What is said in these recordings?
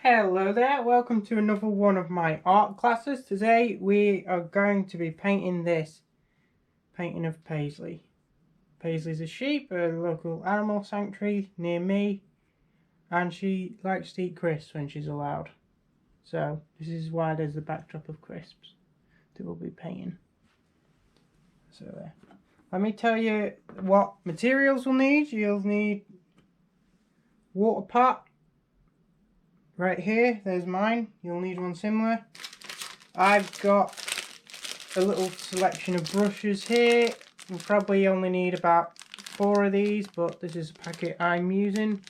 Hello there, welcome to another one of my art classes. Today we are going to be painting this painting of Paisley. Paisley's a sheep, a local animal sanctuary near me, and she likes to eat crisps when she's allowed. So this is why there's the backdrop of crisps that we'll be painting. So there. Let me tell you what materials we'll need. You'll need water pot. Right here, there's mine. You'll need one similar. I've got a little selection of brushes here. We'll probably only need about 4 of these, but this is a packet I'm using.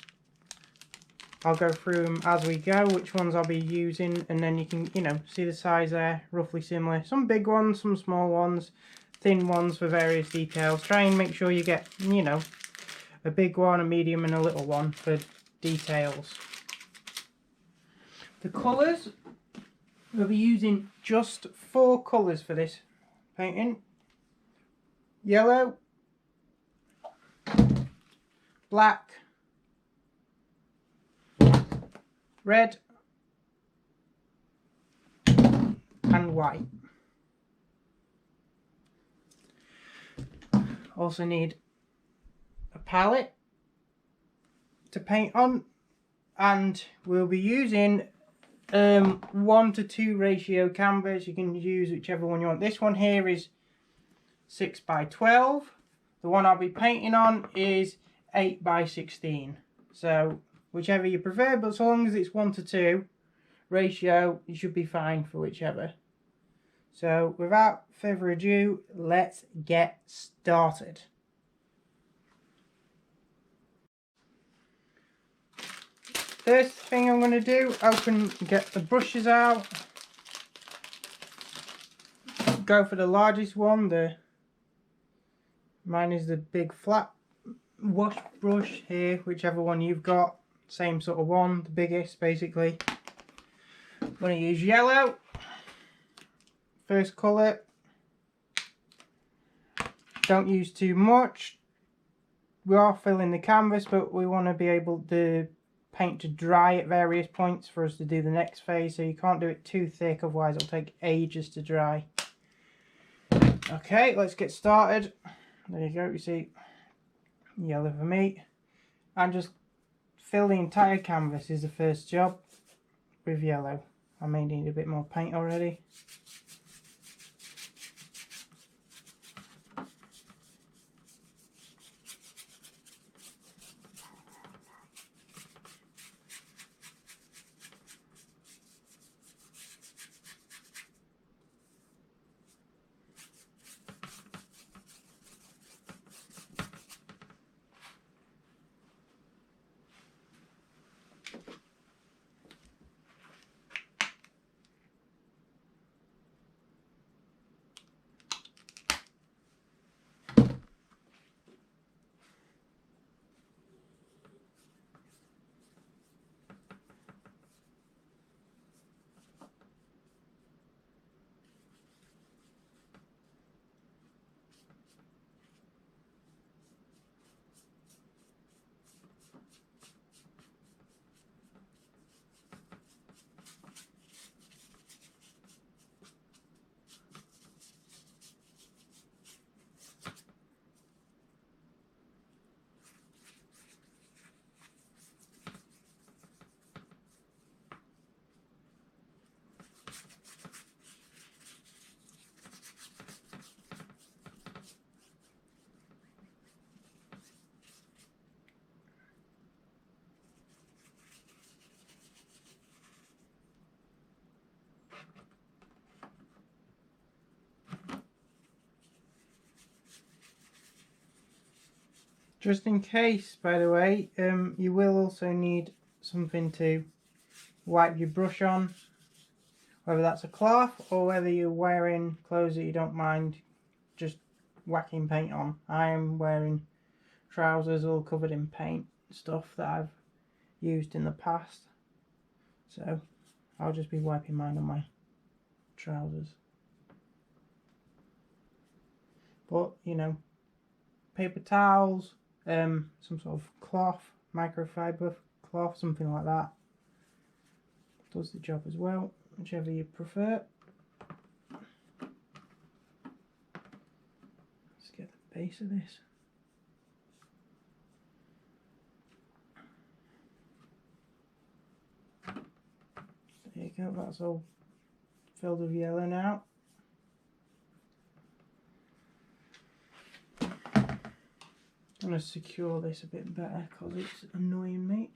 I'll go through them as we go, which ones I'll be using, and then you can, see the size there, roughly similar. Some big ones, some small ones, thin ones for various details. Try and make sure you get, a big one, a medium, and a little one for details. The colours, we'll be using just 4 colours for this painting. Yellow, black, red, and white. Also need a palette to paint on, and we'll be using 1:2 ratio canvas. You can use whichever one you want. This one here is 6x12. The one I'll be painting on is 8x16. So whichever you prefer, but so long as it's 1:2 ratio, you should be fine for whichever. So without further ado, let's get started. First thing I'm going to do, get the brushes out. Go for the largest one. Mine is the big flat wash brush here, whichever one you've got. Same sort of one, the biggest basically. I'm going to use yellow. First colour. Don't use too much. We are filling the canvas, but we want to be able to paint to dry at various points for us to do the next phase, so you can't do it too thick, otherwise it'll take ages to dry. Okay, let's get started. There you go, you see yellow for me, and just fill the entire canvas is the first job with yellow. I may need a bit more paint already. Just in case, by the way, you will also need something to wipe your brush on, whether that's a cloth or whether you're wearing clothes that you don't mind just whacking paint on. I am wearing trousers all covered in paint, stuff that I've used in the past, so I'll just be wiping mine on my trousers. But paper towels, some sort of cloth, microfiber cloth, something like that. does the job as well, whichever you prefer. Let's get the base of this. There you go, that's all filled with yellow now. I'm going to secure this a bit better because it's annoying me.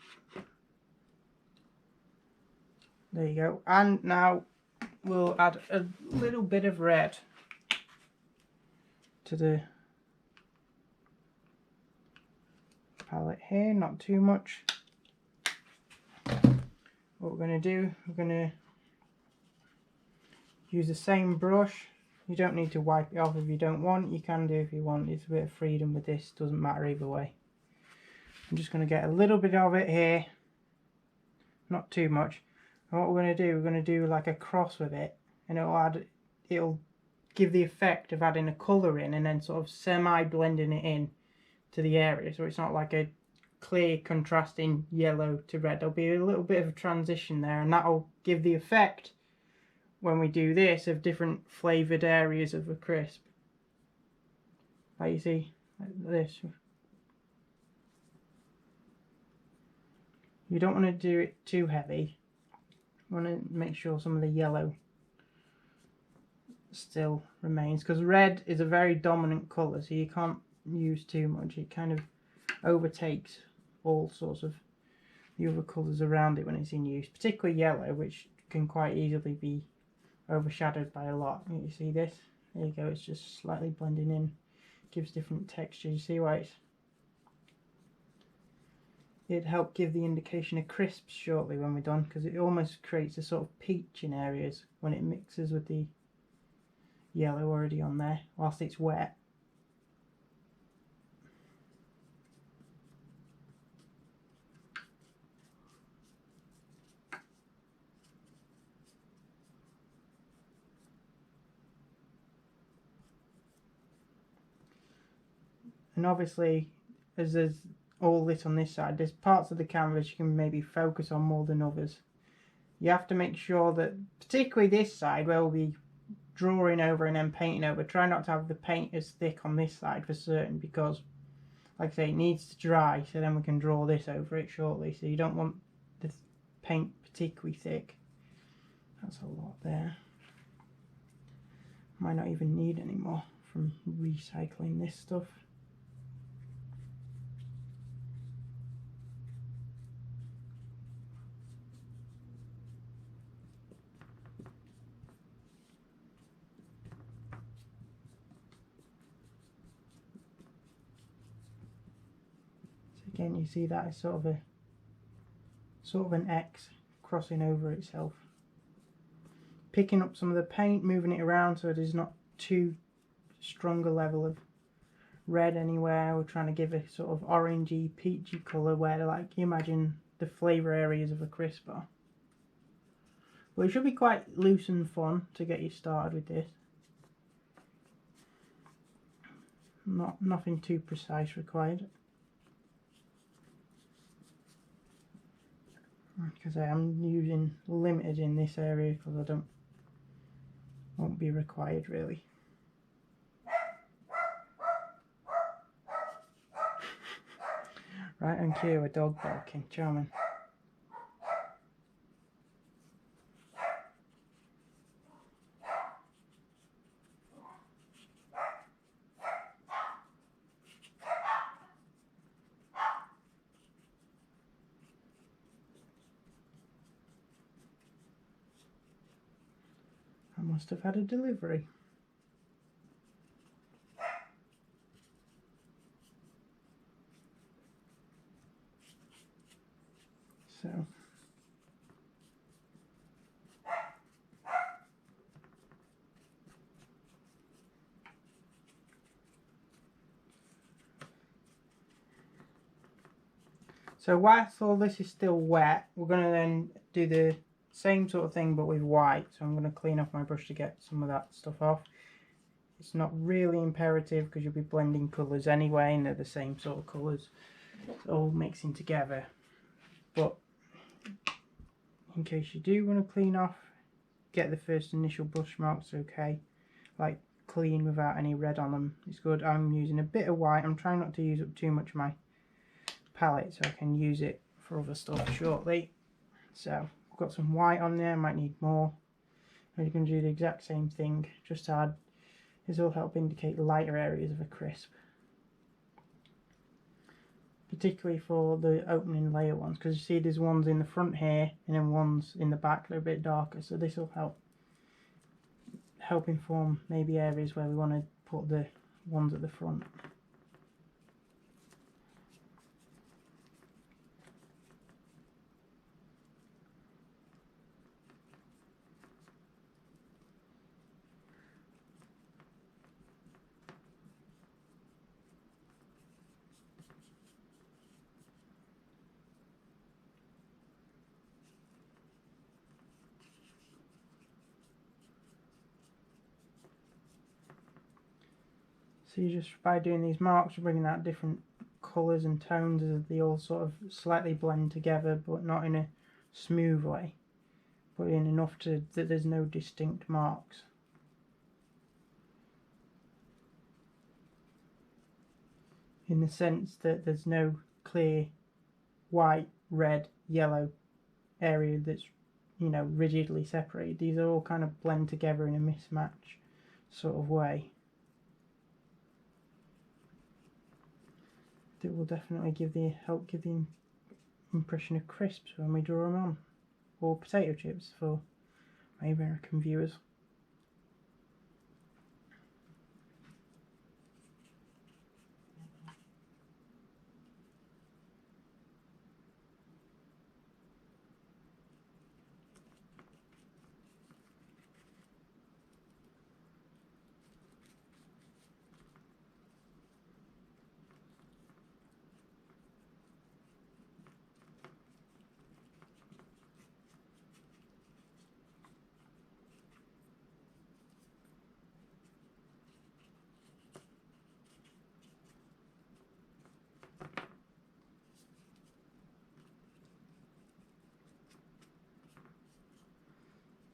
There you go. And now we'll add a little bit of red to the palette here, not too much. What we're going to do, we're going to use the same brush. You don't need to wipe it off if you don't want. You can do if you want. It's a bit of freedom with this. Doesn't matter either way. I'm just going to get a little bit of it here. Not too much. And what we're going to do, we're going to do like a cross with it. And it'll give the effect of adding a colour in and then sort of semi-blending it in to the area. So it's not like a clear contrasting yellow to red. There'll be a little bit of a transition there, and that'll give the effect when we do this of different flavoured areas of a crisp. Like you see, like this. You don't want to do it too heavy. You want to make sure some of the yellow still remains, because red is a very dominant colour, so you can't use too much. It kind of overtakes all sorts of the other colours around it when it's in use, particularly yellow, which can quite easily be overshadowed by a lot. You see this? There you go, it's just slightly blending in, gives different textures. You see why it'd help give the indication of crisps shortly when we're done, because it almost creates a sort of peach in areas when it mixes with the yellow already on there whilst it's wet. And obviously, as there's all lit on this side, there's parts of the canvas you can maybe focus on more than others. You have to make sure that, particularly this side where we'll be drawing over and then painting over, try not to have the paint as thick on this side for certain, because like I say, it needs to dry, so then we can draw this over it shortly. So you don't want the paint particularly thick. That's a lot there. Might not even need any more from recycling this stuff. Again, you see that is sort of an X crossing over itself. Picking up some of the paint, moving it around so there's not too strong a level of red anywhere. We're trying to give a sort of orangey, peachy colour where, like, you imagine the flavour areas of a crisp are. Well, it should be quite loose and fun to get you started with this. Nothing too precise required. Because I am using limited in this area because I won't be required really. Right on cue, a dog barking, charming. I must have had a delivery. So whilst all this is still wet, we're going to then do the same sort of thing but with white. So I'm going to clean off my brush to get some of that stuff off. It's not really imperative because you'll be blending colours anyway and they're the same sort of colours. It's all mixing together. But in case you do want to clean off, get the first initial brush marks okay, like clean without any red on them. It's good. I'm using a bit of white. I'm trying not to use up too much of my palette so I can use it for other stuff shortly. So I've got some white on there, might need more. And you can do the exact same thing, just add. This will help indicate lighter areas of a crisp, particularly for the opening layer ones, because you see there's ones in the front here and then ones in the back that are a bit darker, so this will help inform maybe areas where we want to put the ones at the front. So you just, by doing these marks, you're bringing out different colours and tones as they all sort of slightly blend together, but not in a smooth way, but in enough that there's no distinct marks. In the sense that there's no clear white, red, yellow area that's, you know, rigidly separated. These are all kind of blend together in a mismatch sort of way. That will definitely help give the impression of crisps when we draw them on, or potato chips for my American viewers.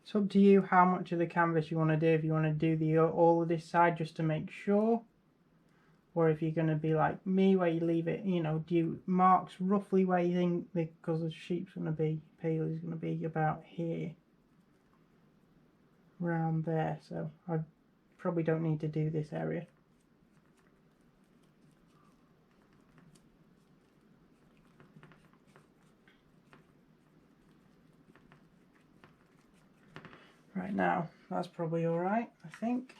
It's up to you how much of the canvas you want to do. If you want to do all of this side just to make sure, or if you're going to be like me where you leave it, you know, do you marks roughly where you think, because the sheep's going to be, Paisley's going to be about here, around there, so I probably don't need to do this area. Right now, that's probably alright, I think.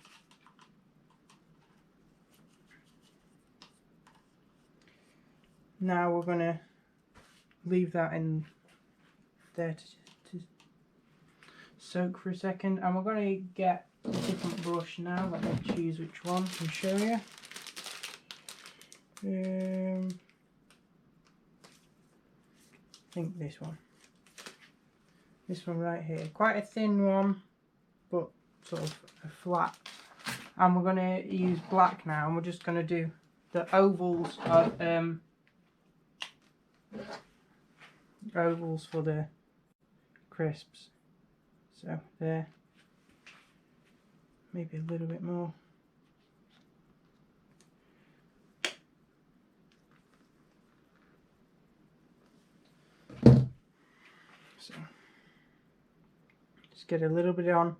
Now we're going to leave that in there to soak for a second, and we're going to get a different brush now. Let me choose which one and show you. I think this one. This one right here. Quite a thin one, but sort of a flat. And we're going to use black now, and we're just going to do the ovals of ovals for the crisps. So there, maybe a little bit more. So just get a little bit on.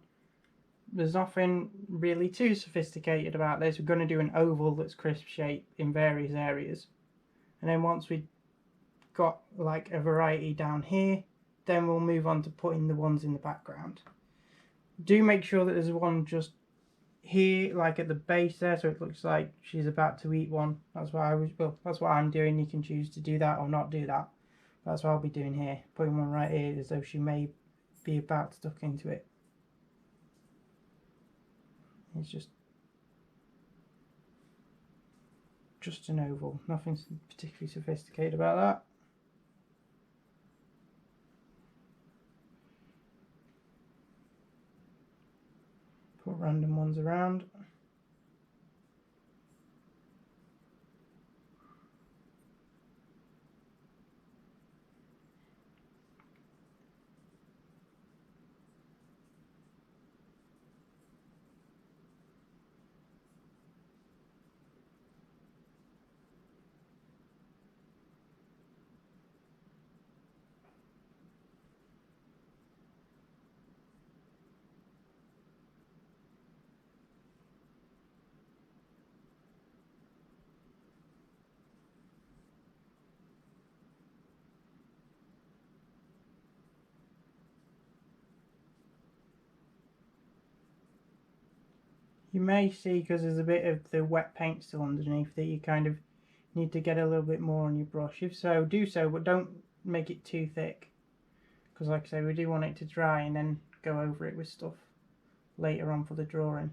There's nothing really too sophisticated about this. We're going to do an oval that's crisp shape in various areas, and then once we got like a variety down here, then we'll move on to putting the ones in the background. Do make sure that there's one just here, like at the base there, so it looks like she's about to eat one. That's what that's what I'm doing. You can choose to do that or not do that. That's what I'll be doing here, putting one right here as though she may be about to duck into it. It's just an oval, nothing particularly sophisticated about that. Put random ones around. You may see, because there's a bit of the wet paint still underneath, that you kind of need to get a little bit more on your brush. If so, do so, but don't make it too thick, because like I say, we do want it to dry and then go over it with stuff later on for the drawing.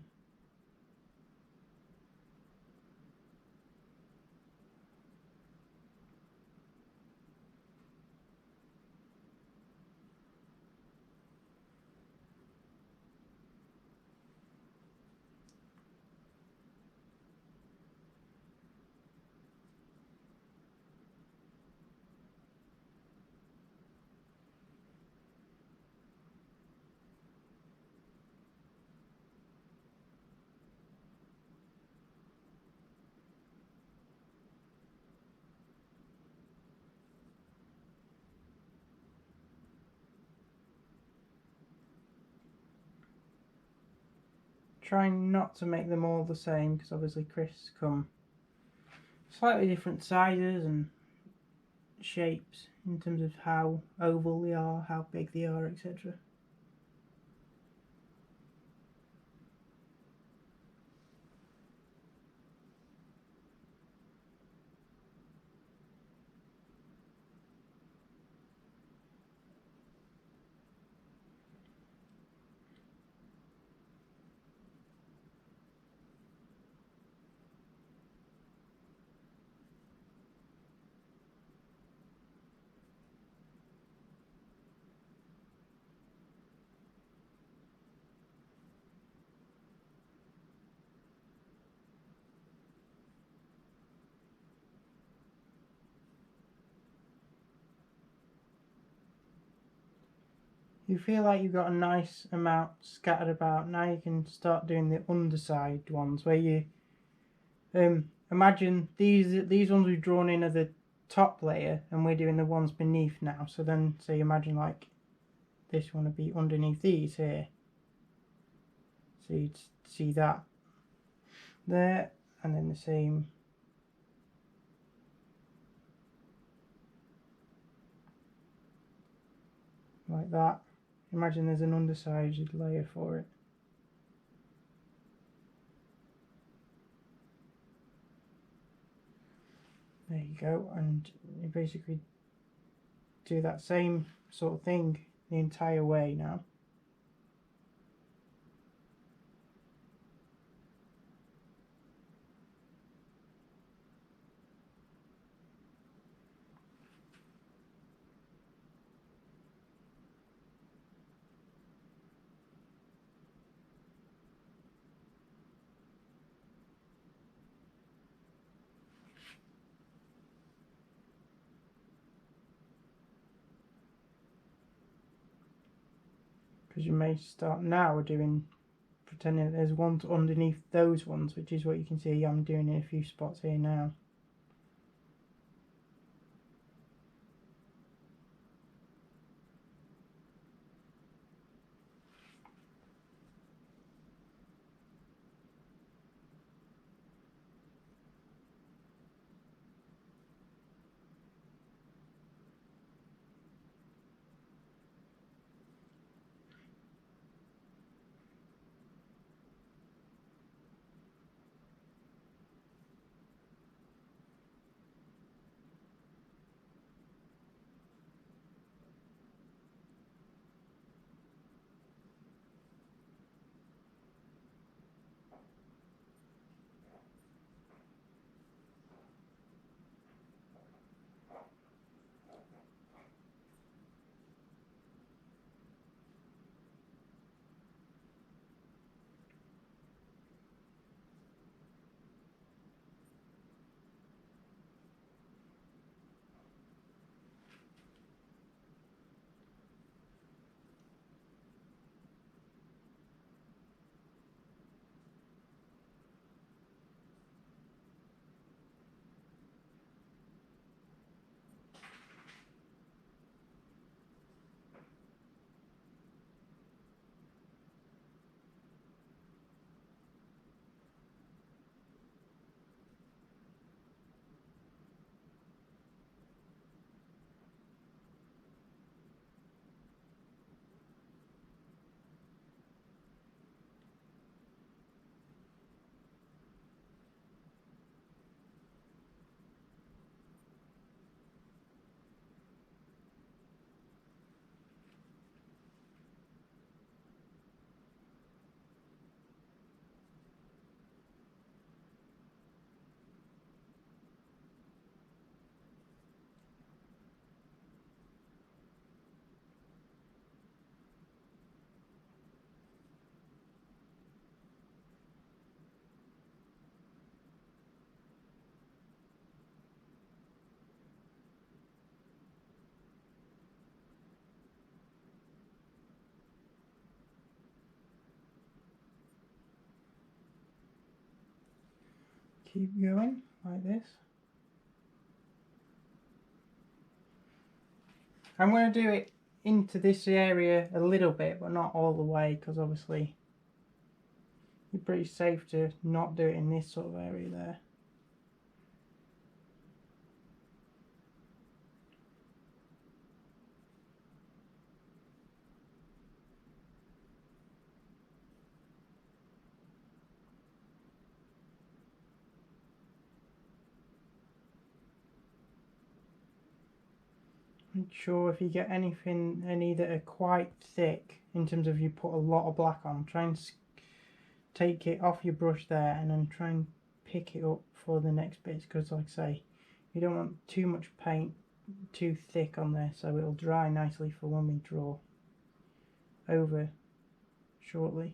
Trying not to make them all the same, because obviously crisps come slightly different sizes and shapes in terms of how oval they are, how big they are, etc. You feel like you've got a nice amount scattered about. Now you can start doing the underside ones, where you imagine these ones we've drawn in are the top layer, and we're doing the ones beneath now. So then, so you imagine like this one would be underneath these here. So you'd see that there, and then the same like that. Imagine there's an underside layer for it. There you go, and you basically do that same sort of thing the entire way now. Because you may start now doing, pretending that there's ones underneath those ones, which is what you can see I'm doing in a few spots here now. Keep going like this. I'm going to do it into this area a little bit, but not all the way, because obviously you're pretty safe to not do it in this sort of area there. Make sure if you get any that are quite thick, in terms of you put a lot of black on, try and take it off your brush there and then try and pick it up for the next bits, because like I say, you don't want too much paint too thick on there, so it'll dry nicely for when we draw over shortly.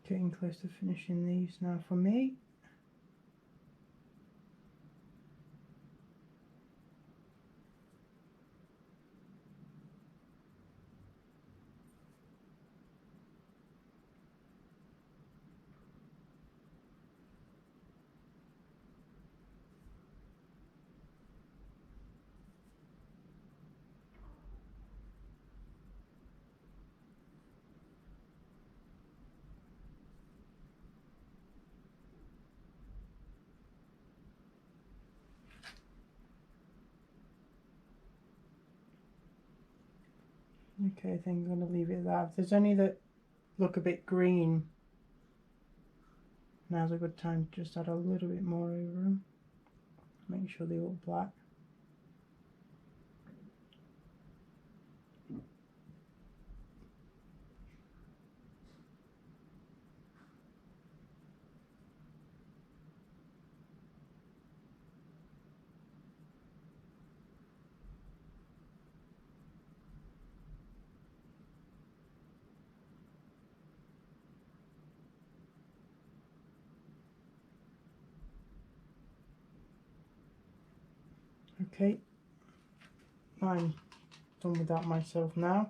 Getting close to finishing these now for me. Okay, I think I'm going to leave it at that. If there's any that look a bit green, now's a good time to just add a little bit more over them. Make sure they look black. Okay, I'm done with that myself now.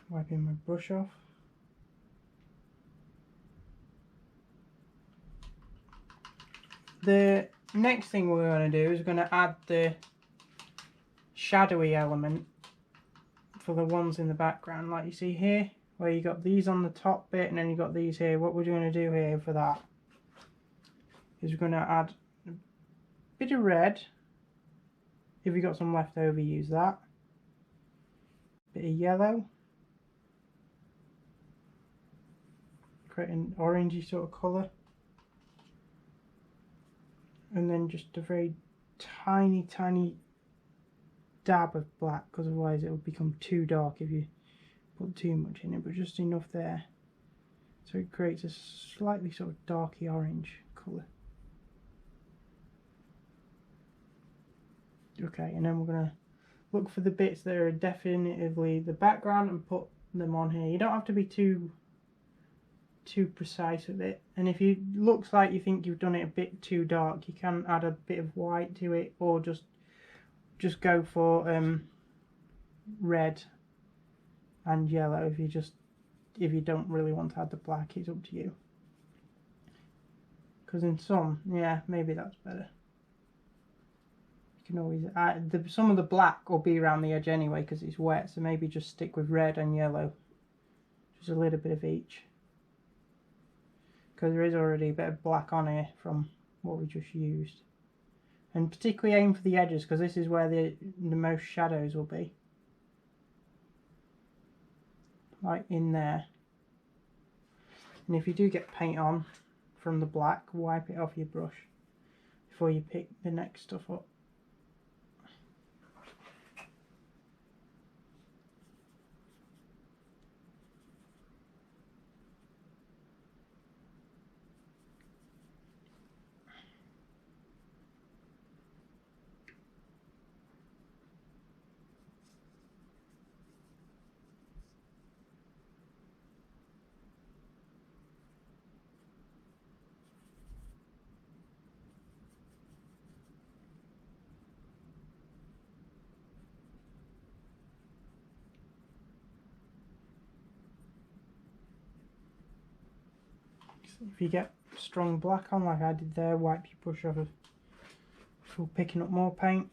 Wiping my brush off. The next thing we're going to do is we're going to add the shadowy element for the ones in the background, like you see here, where you got these on the top bit and then you got these here. What we're going to do here for that is we're going to add a bit of red. If you got some left over, use that. Bit of yellow, creating orangey sort of colour, and then just a very tiny dab of black, because otherwise it will become too dark if you put too much in it, but just enough there so it creates a slightly sort of darky orange colour. Okay, and then we're going to look for the bits that are definitively the background and put them on here. You don't have to be too precise with it, and if it looks like you think you've done it a bit too dark, you can add a bit of white to it, or just go for red and yellow if you just if you don't really want to add the black, it's up to you. Because in some, yeah, maybe that's better. You can always add, some of the black will be around the edge anyway because it's wet, so maybe just stick with red and yellow. Just a little bit of each. Because there is already a bit of black on here from what we just used. And particularly aim for the edges because this is where the most shadows will be. Like in there. And if you do get paint on from the black, wipe it off your brush before you pick the next stuff up. If you get strong black on like I did there, wipe your brush off before picking up more paint.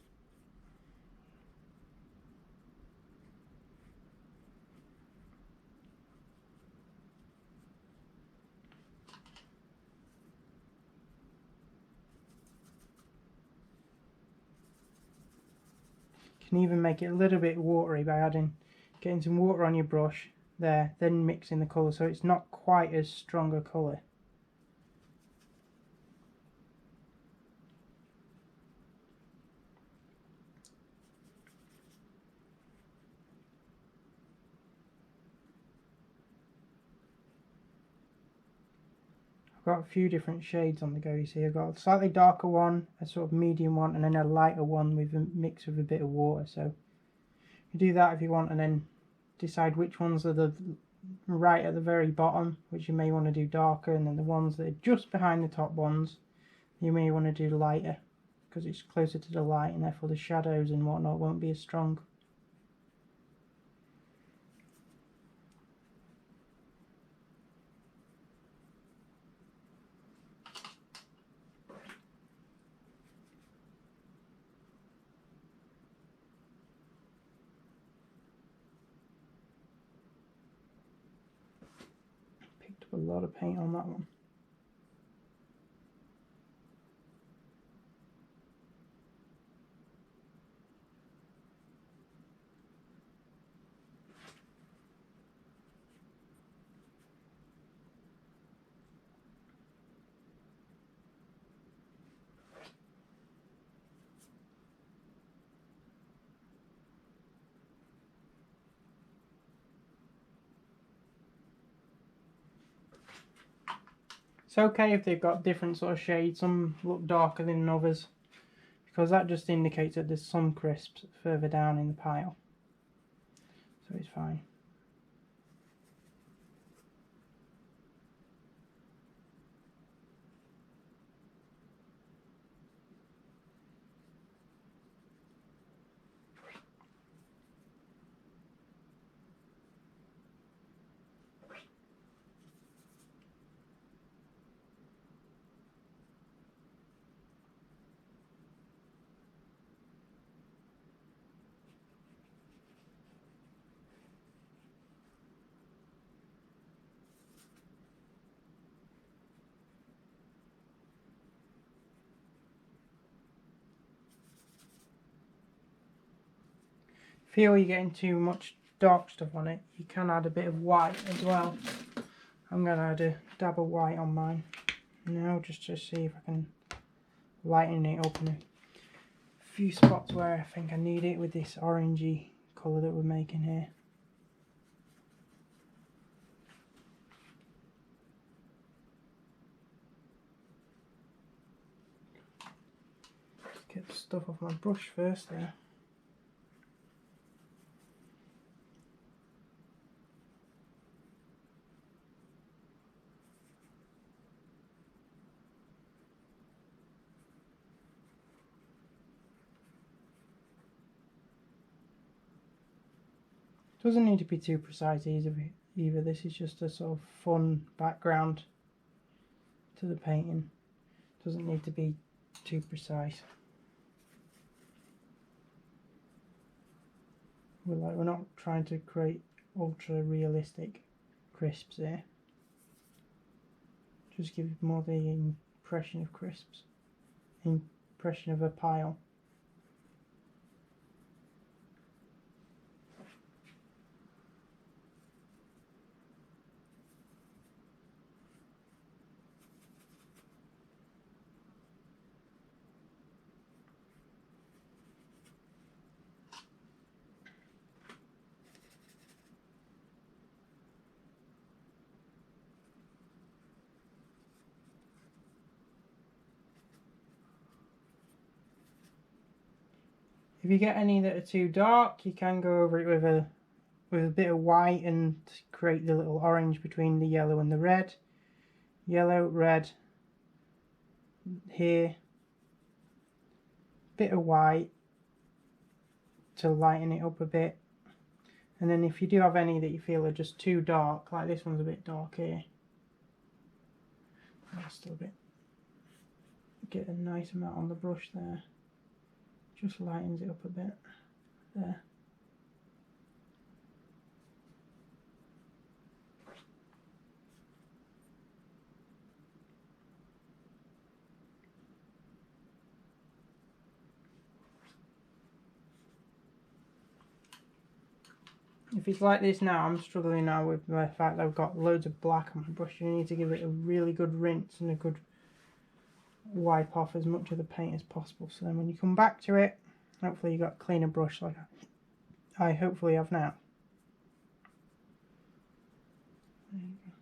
You can even make it a little bit watery by getting some water on your brush there, then mixing the colour so it's not quite as strong a colour. I've got a few different shades on the go, you see. I've got a slightly darker one, a sort of medium one, and then a lighter one with a mix with a bit of water. So you do that if you want, and then decide which ones are the right at the very bottom, which you may want to do darker, and then the ones that are just behind the top ones you may want to do lighter because it's closer to the light and therefore the shadows and whatnot won't be as strong. Picked up a lot of paint on that one. It's okay if they've got different sort of shades, some look darker than others, because that just indicates that there's some crisps further down in the pile, so it's fine. Feel you're getting too much dark stuff on it, you can add a bit of white as well. I'm going to add a dab of white on mine now just to see if I can lighten it up in a few spots where I think I need it with this orangey colour that we're making here. Let's get the stuff off my brush first there. Doesn't need to be too precise either, either. This is just a sort of fun background to the painting. Doesn't need to be too precise. We're not trying to create ultra realistic crisps here. Just give more the impression of crisps, impression of a pile. If you get any that are too dark, you can go over it with a bit of white and create the little orange between the yellow and the red. Yellow, red, here, bit of white to lighten it up a bit. And then if you do have any that you feel are just too dark, like this one's a bit dark here, just a bit, get a nice amount on the brush there, just lightens it up a bit there. If it's like this now, I'm struggling now with the fact that I've got loads of black on my brush. You need to give it a really good rinse and a good wipe off as much of the paint as possible. So then when you come back to it, hopefully you've got a cleaner brush like I hopefully have now. There you go.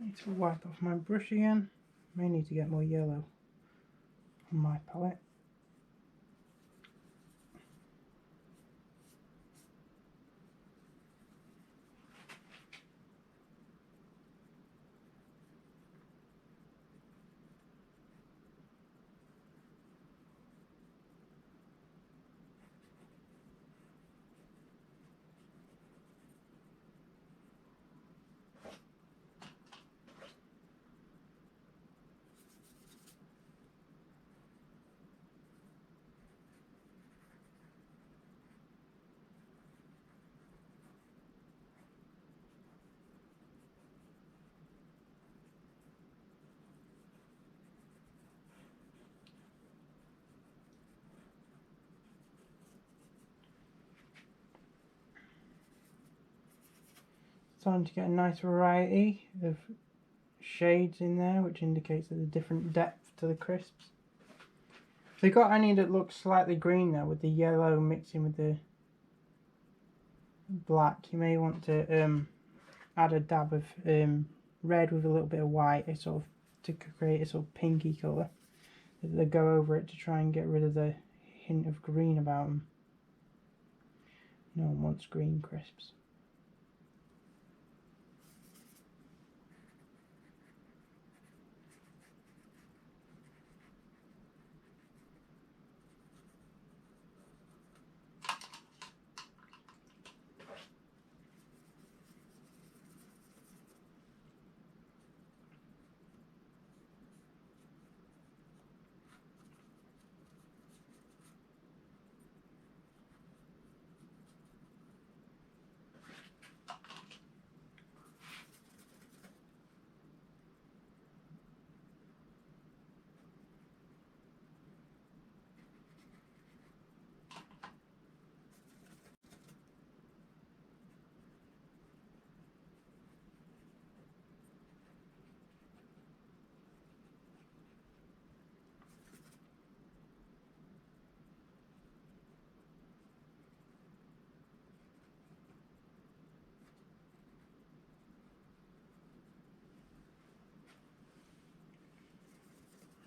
I need to wipe off my brush again. May need to get more yellow on my palette. Starting to get a nice variety of shades in there, which indicates that there's different depth to the crisps. If you got any that looks slightly green though, with the yellow mixing with the black, you may want to add a dab of red with a little bit of white, sort of to create a sort of pinky colour. They go over it to try and get rid of the hint of green about them. No one wants green crisps.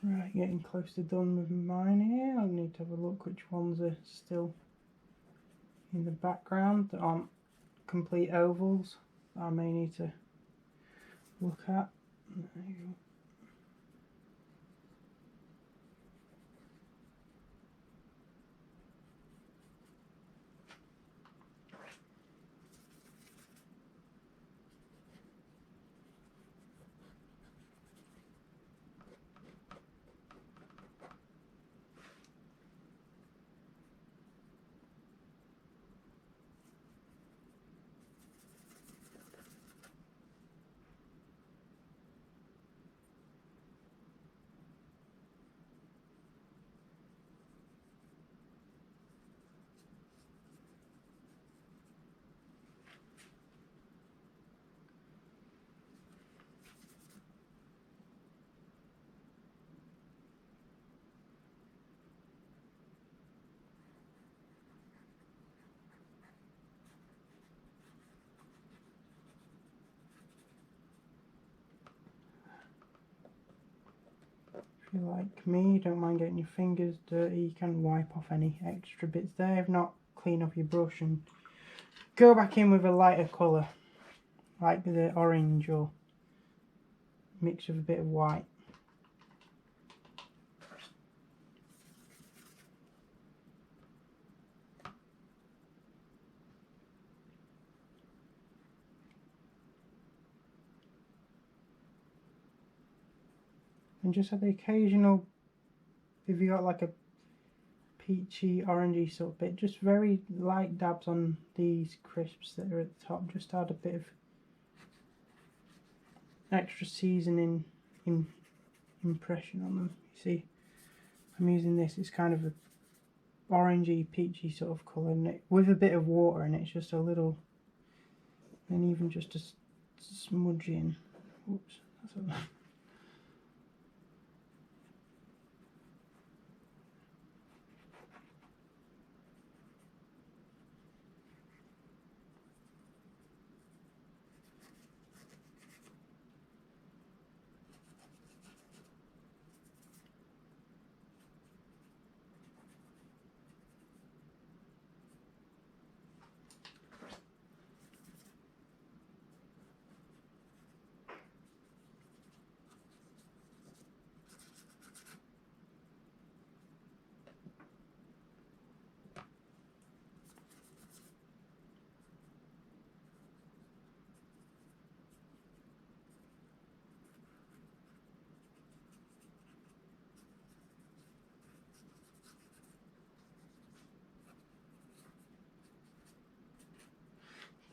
Right, getting close to done with mine here. I need to have a look which ones are still in the background that aren't complete ovals that I may need to look at. There you go. If you like me, don't mind getting your fingers dirty, you can wipe off any extra bits there. If not, clean off your brush and go back in with a lighter colour, like the orange or mix with a bit of white. And just have the occasional, if you got like a peachy, orangey sort of bit, just very light dabs on these crisps that are at the top, just add a bit of extra seasoning impression on them. You see, I'm using this, it's kind of a orangey, peachy sort of colour, and with a bit of water, and it's just a little, and even just a smudging. Oops, that's a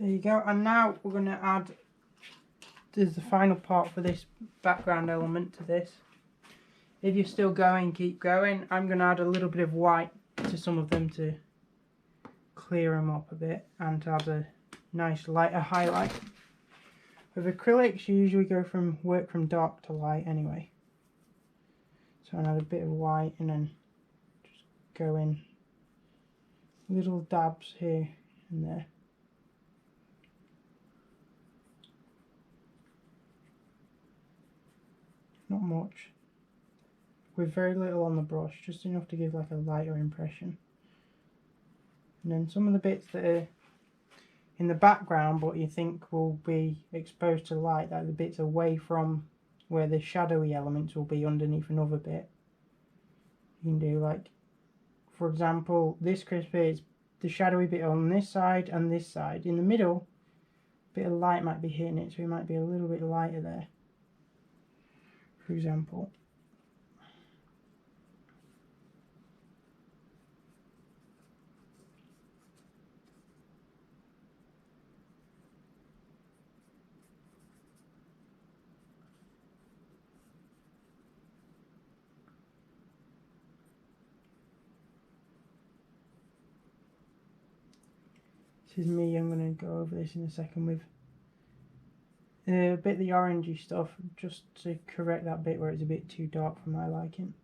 There you go, and now we're going to add, there's the final part for this background element to this. If you're still going, keep going. I'm going to add a little bit of white to some of them to clear them up a bit and to add a nice lighter highlight. With acrylics you usually work from dark to light anyway. So I'll add a bit of white and then go in little dabs here and there. Not much, with very little on the brush, just enough to give like a lighter impression. And then some of the bits that are in the background but you think will be exposed to light, like the bits away from where the shadowy elements will be underneath another bit, you can do, like for example this crisp here is the shadowy bit on this side and this side. In the middle, a bit of light might be hitting it, so it might be a little bit lighter there, for example. This is me, I'm going to go over this in a second with a bit of the orangey stuff, just to correct that bit where it's a bit too dark for my liking.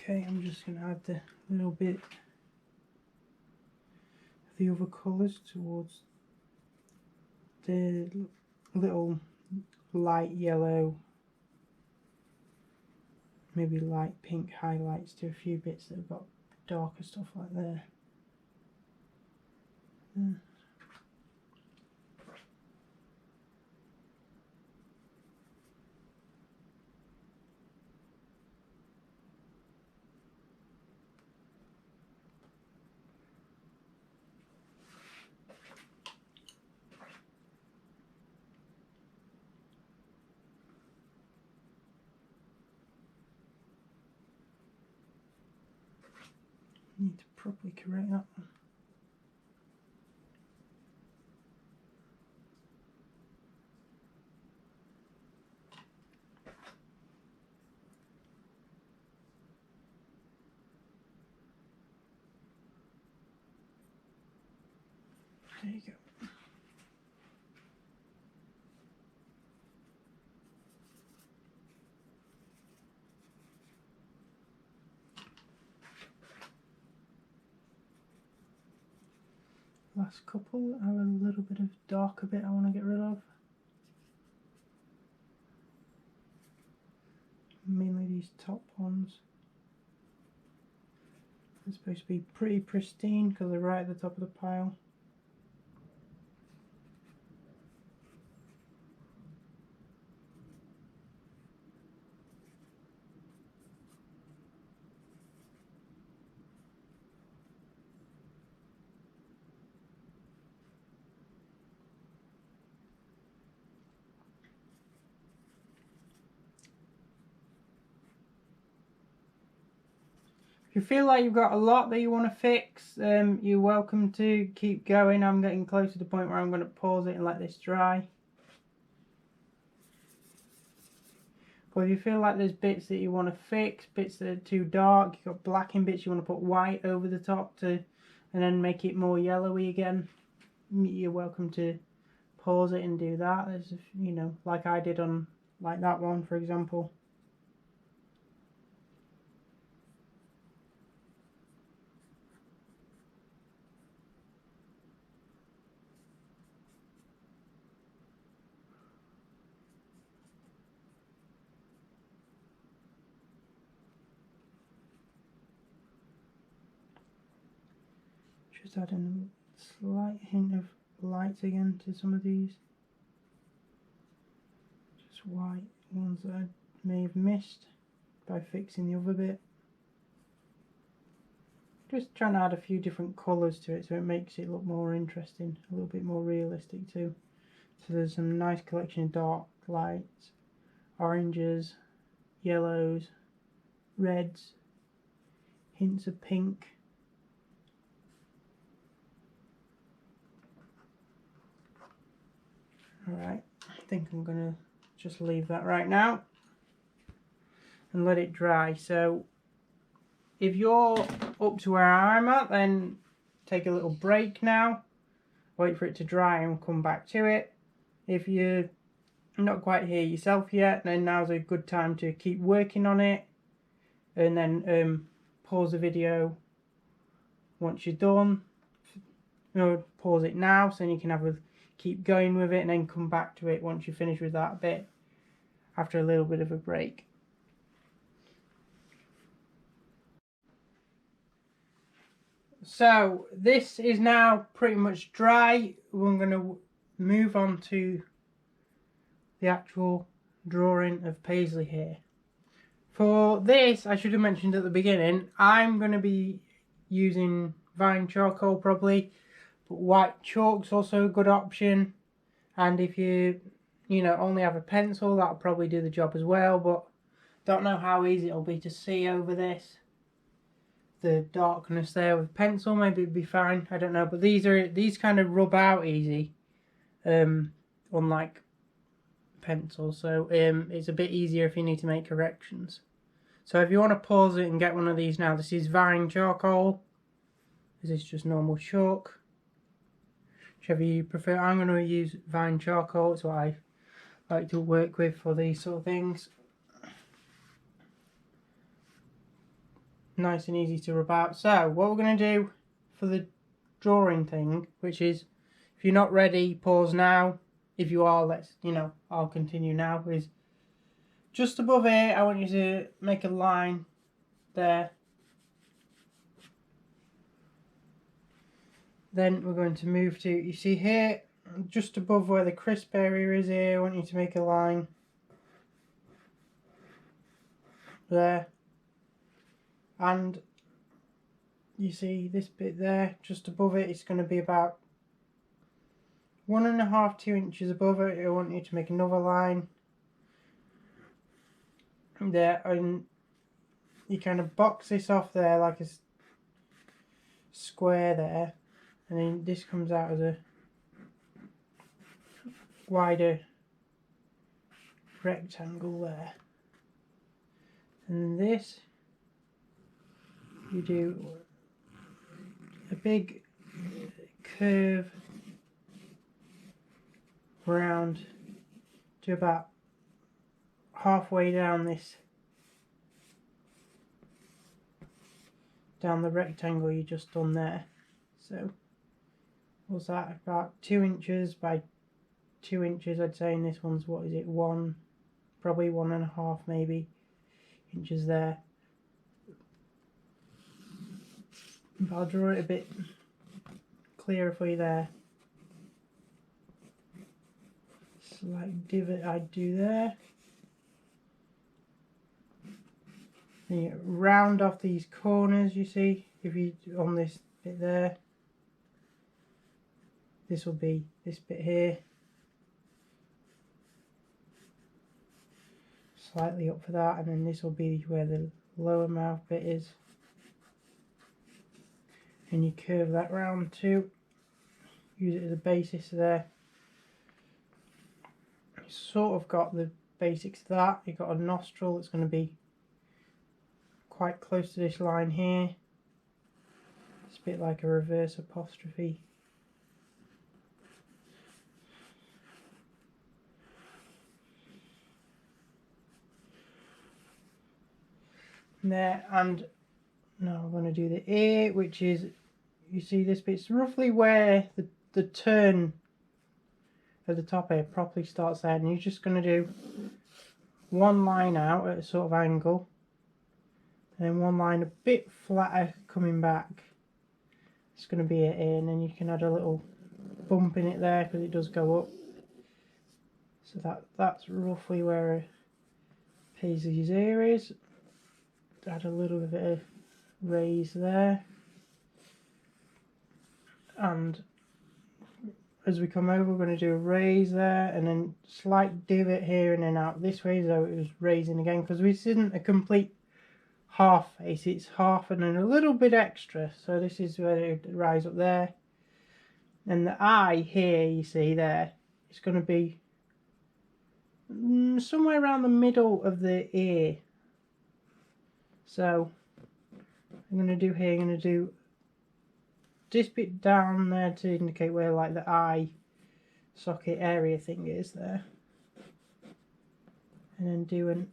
Okay, I'm just going to add the little bit of the other colours towards the little light yellow, maybe light pink highlights to a few bits that have got darker stuff like there. Need to properly correct that one. There you go. Last couple are a little bit of darker bit I want to get rid of. Mainly these top ones. They're supposed to be pretty pristine because they're right at the top of the pile. If you feel like you've got a lot that you want to fix, you're welcome to keep going. I'm getting close to the point where I'm going to pause it and let this dry. But if you feel like there's bits that you want to fix, bits that are too dark, you've got blacking bits you want to put white over the top to, and then make it more yellowy again, you're welcome to pause it and do that. As you know, like I did on like that one, for example. Just adding a slight hint of light again to some of these. Just white ones that I may have missed by fixing the other bit. Just trying to add a few different colours to it so it makes it look more interesting, a little bit more realistic too. So there's some nice collection of dark lights, oranges, yellows, reds, hints of pink. Alright, I think I'm going to just leave that right now and let it dry. So if you're up to where I'm at, then take a little break now, wait for it to dry and come back to it. If you're not quite here yourself yet, then now's a good time to keep working on it, and then pause the video once you're done. Pause it now so you can have a keep going with it, and then come back to it once you finish with that bit after a little bit of a break. So this is now pretty much dry. We're going to move on to the actual drawing of Paisley here. For this, I should have mentioned at the beginning, I'm going to be using vine charcoal probably, but white chalk's also a good option. And if you only have a pencil, that'll probably do the job as well, but don't know how easy it'll be to see over this. The darkness there with pencil, maybe it'd be fine, I don't know, but these kind of rub out easy, unlike pencil, so it's a bit easier if you need to make corrections. So if you want to pause it and get one of these now, this is vine charcoal, this is just normal chalk, whichever you prefer. I'm going to use vine charcoal, it's what I like to work with for these sort of things. Nice and easy to rub out. So what we're going to do for the drawing thing, which is, if you're not ready, pause now. If you are, I'll continue now, is just above here, I want you to make a line there. Then we're going to move to, you see here, just above where the crisp area is here, I want you to make a line there. And you see this bit there, just above it, it's going to be about 1.5 to 2 inches above it. I want you to make another line there, and you kind of box this off there like a square there, and then this comes out as a wider rectangle there, and this you do a big curve round to about halfway down the rectangle you just done there. So what's that, about 2 inches by 2 inches I'd say, and this one's, what is it, probably 1.5 maybe inches there. But I'll draw it a bit clearer for you there. Slight divot I'd do there. Then you round off these corners, you see, if you on this bit there. This will be this bit here. Slightly up for that, and then this will be where the lower mouth bit is. and you curve that round too. Use it as a basis there. You sort of got the basics of that. You've got a nostril that's going to be quite close to this line here. It's a bit like a reverse apostrophe. There, and now I'm going to do the ear, which is, you see this bit's roughly where the turn at the top here properly starts there, and you're just going to do one line out at a sort of angle, and then one line a bit flatter coming back. It's going to be an ear, and then you can add a little bump in it there because it does go up. So that's roughly where Paisley's ear is. Add a little bit of raise there, and as we come over we're going to do a raise there, and then slight divot here and then out this way, so it was raising again, because this isn't a complete half face, it's half and then a little bit extra. So this is where it would rise up there, and the eye here, you see there, it's going to be somewhere around the middle of the ear. So I'm going to do here, I'm going to do this bit down there to indicate where like the eye socket area thing is there, and then do an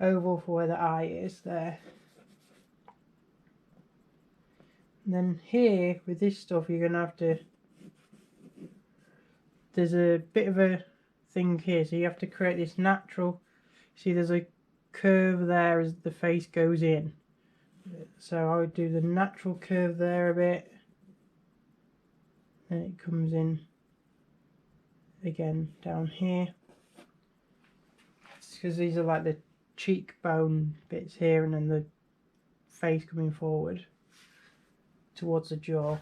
oval for where the eye is there. And then here with this stuff you're going to have to, there's a bit of a thing here, so you have to create this natural, see there's a curve there as the face goes in, so I would do the natural curve there a bit, and it comes in again down here. It's because these are like the cheekbone bits here, and then the face coming forward towards the jaw.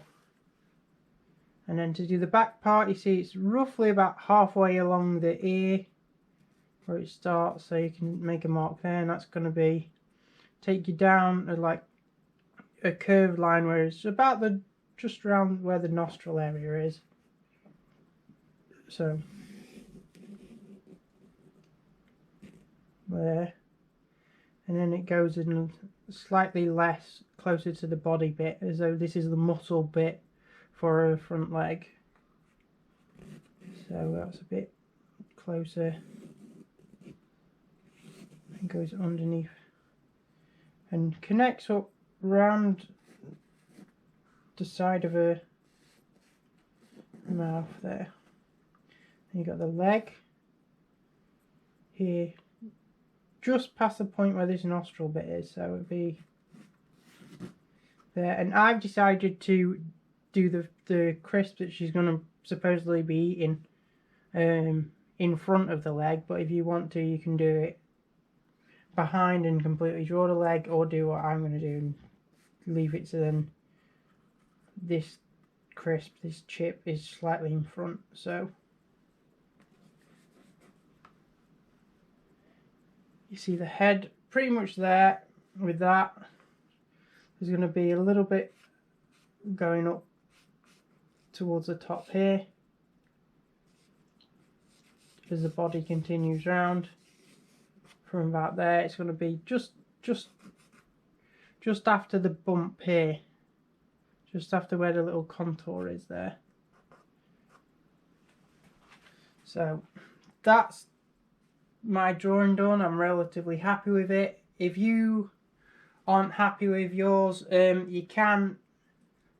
And then to do the back part, you see it's roughly about halfway along the ear where it starts, so you can make a mark there, and that's going to be, take you down at like a curved line where it's about the, just around where the nostril area is. So there, and then it goes in slightly less closer to the body bit, as though this is the muscle bit for a front leg. So that's a bit closer, and goes underneath and connects up round the side of a mouth there. And you got the leg here just past the point where this nostril bit is, so it would be there. And I've decided to do the crisp that she's going to supposedly be eating in front of the leg, but if you want to you can do it behind and completely draw the leg, or do what I'm going to do and leave it so then this crisp, this chip, is slightly in front. So you see the head pretty much there. With that, there's going to be a little bit going up towards the top here as the body continues round. From about there, it's going to be just after the bump here, just after where the little contour is there. So that's my drawing done. I'm relatively happy with it. If you aren't happy with yours, you can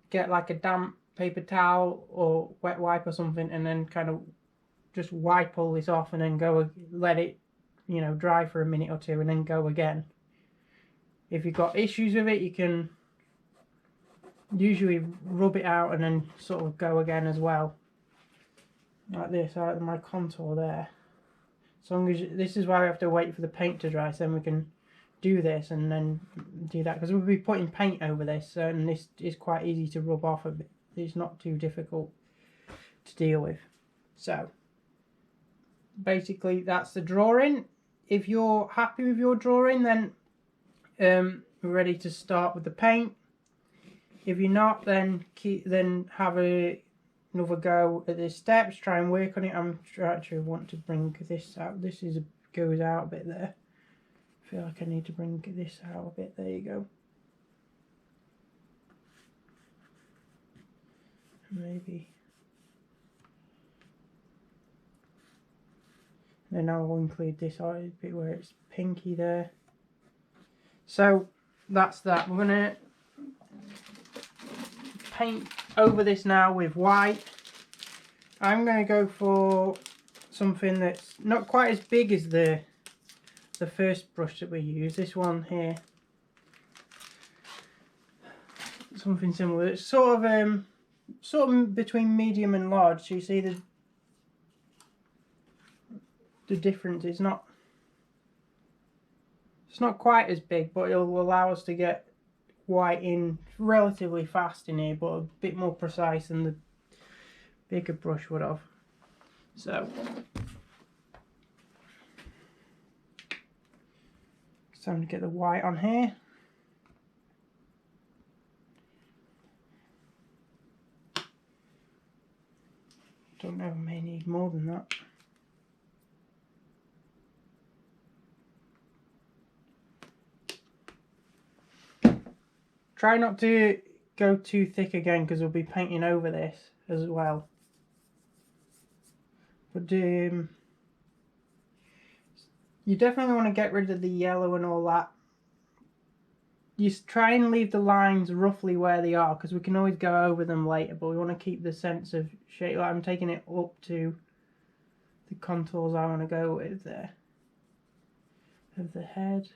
get like a damp paper towel or wet wipe or something, and then kind of just wipe all this off, and then go let it, you know, dry for a minute or two, and then go again. If you've got issues with it, you can usually rub it out and then sort of go again as well, like this, like my contour there. As long as this is why we have to wait for the paint to dry, so then we can do this and then do that, because we'll be putting paint over this, and this is quite easy to rub off a bit. It's not too difficult to deal with. So basically that's the drawing. If you're happy with your drawing, then we're ready to start with the paint. If you're not, then have another go at the steps. Try and work on it. I'm actually want to bring this out. This goes out a bit there. I feel like I need to bring this out a bit. There you go. Maybe. Then I'll include this bit where it's pinky there. So that's that. We're gonna paint over this now with white. I'm gonna go for something that's not quite as big as the first brush that we used. This one here. Something similar. It's sort of between medium and large. So you see the difference. It's not quite as big, but it'll allow us to get white in relatively fast in here, but a bit more precise than the bigger brush would have. So it's time to get the white on here. Don't know, I may need more than that. Try not to go too thick again because we'll be painting over this as well. But you definitely want to get rid of the yellow and all that. You try and leave the lines roughly where they are because we can always go over them later, but we want to keep the sense of shape. Like I'm taking it up to the contours I want to go with there of the head.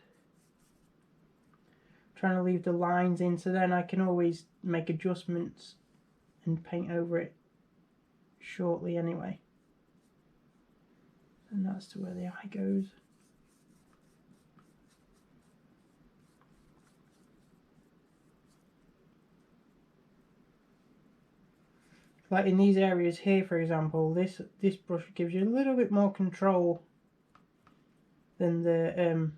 Trying to leave the lines in so then I can always make adjustments and paint over it shortly anyway. And that's to where the eye goes. Like in these areas here, for example, this brush gives you a little bit more control than the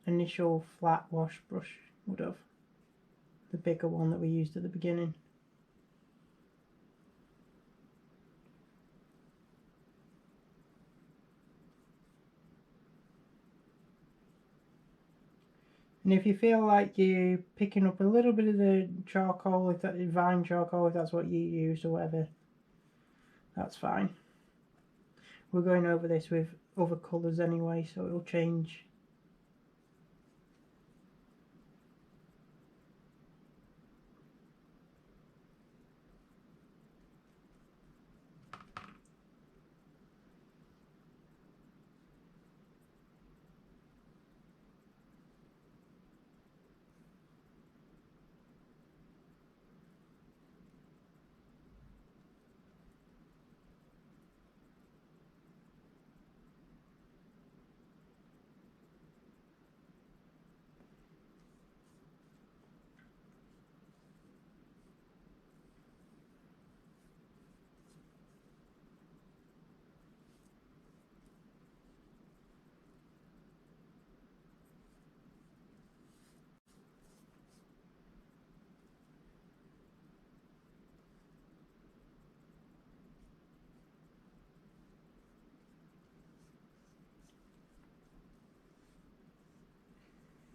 initial flat wash brush would have, the bigger one that we used at the beginning. And if you feel like you're picking up a little bit of the charcoal, if that vine charcoal, if that's what you used or whatever, that's fine. We're going over this with other colours anyway, so it'll change.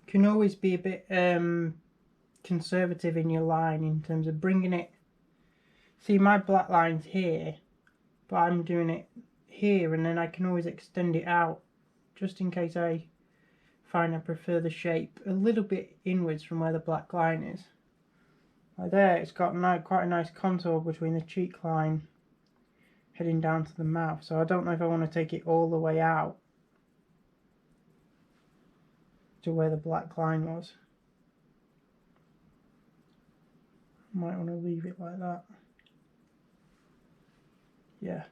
Can always be a bit conservative in your line in terms of bringing it. See, my black line's here, but I'm doing it here, and then I can always extend it out just in case I find I prefer the shape a little bit inwards from where the black line is. Like there, it's got quite a nice contour between the cheek line heading down to the mouth, so I don't know if I want to take it all the way out to where the black line was. Might want to leave it like that. Yeah.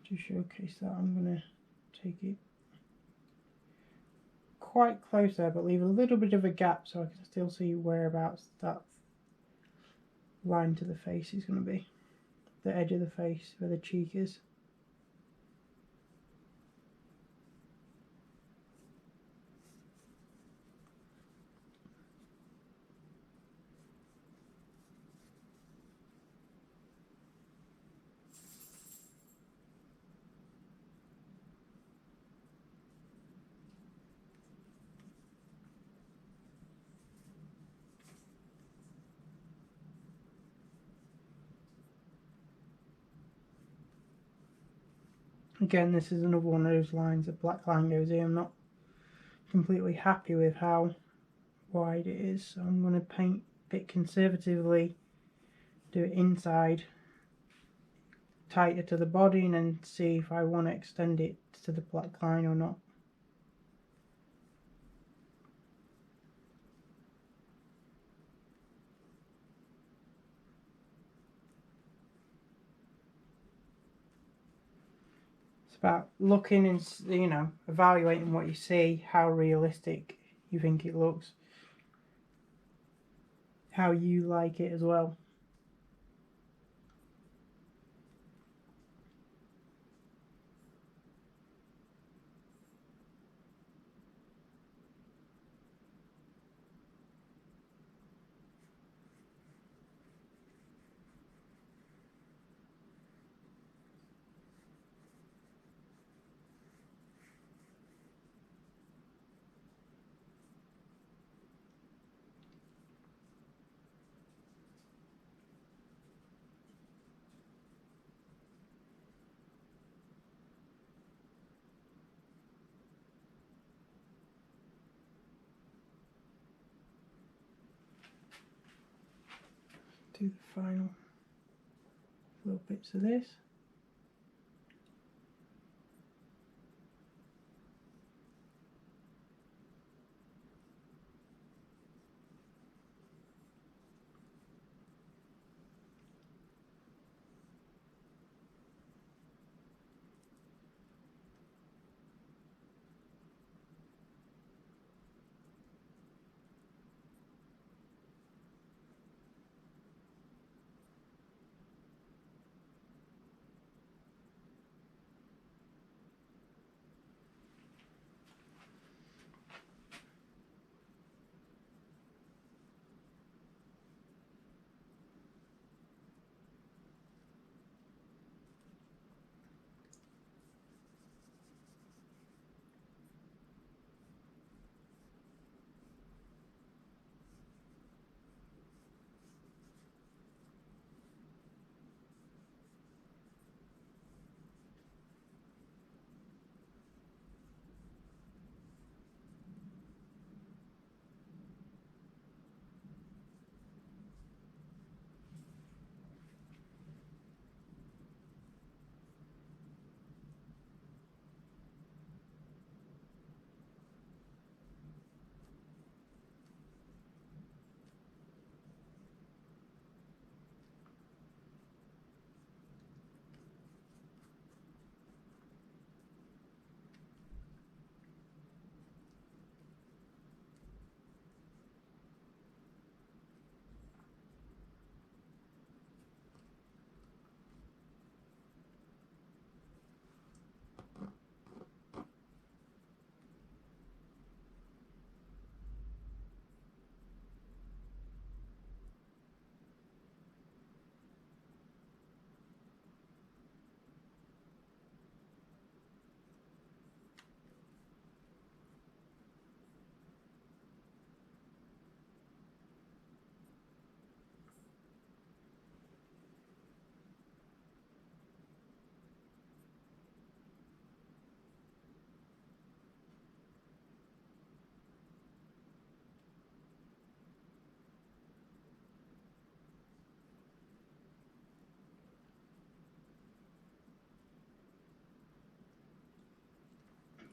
To showcase that, I'm going to take it quite close there, but leave a little bit of a gap so I can still see whereabouts that line to the face is going to be. The edge of the face where the cheek is. Again, this is another one of those lines, the black line goes here. I'm not completely happy with how wide it is, so I'm going to paint a bit conservatively, do it inside tighter to the body, and then see if I want to extend it to the black line or not. It's about looking and, you know, evaluating what you see, how realistic you think it looks, how you like it as well. Do the final little bits of this.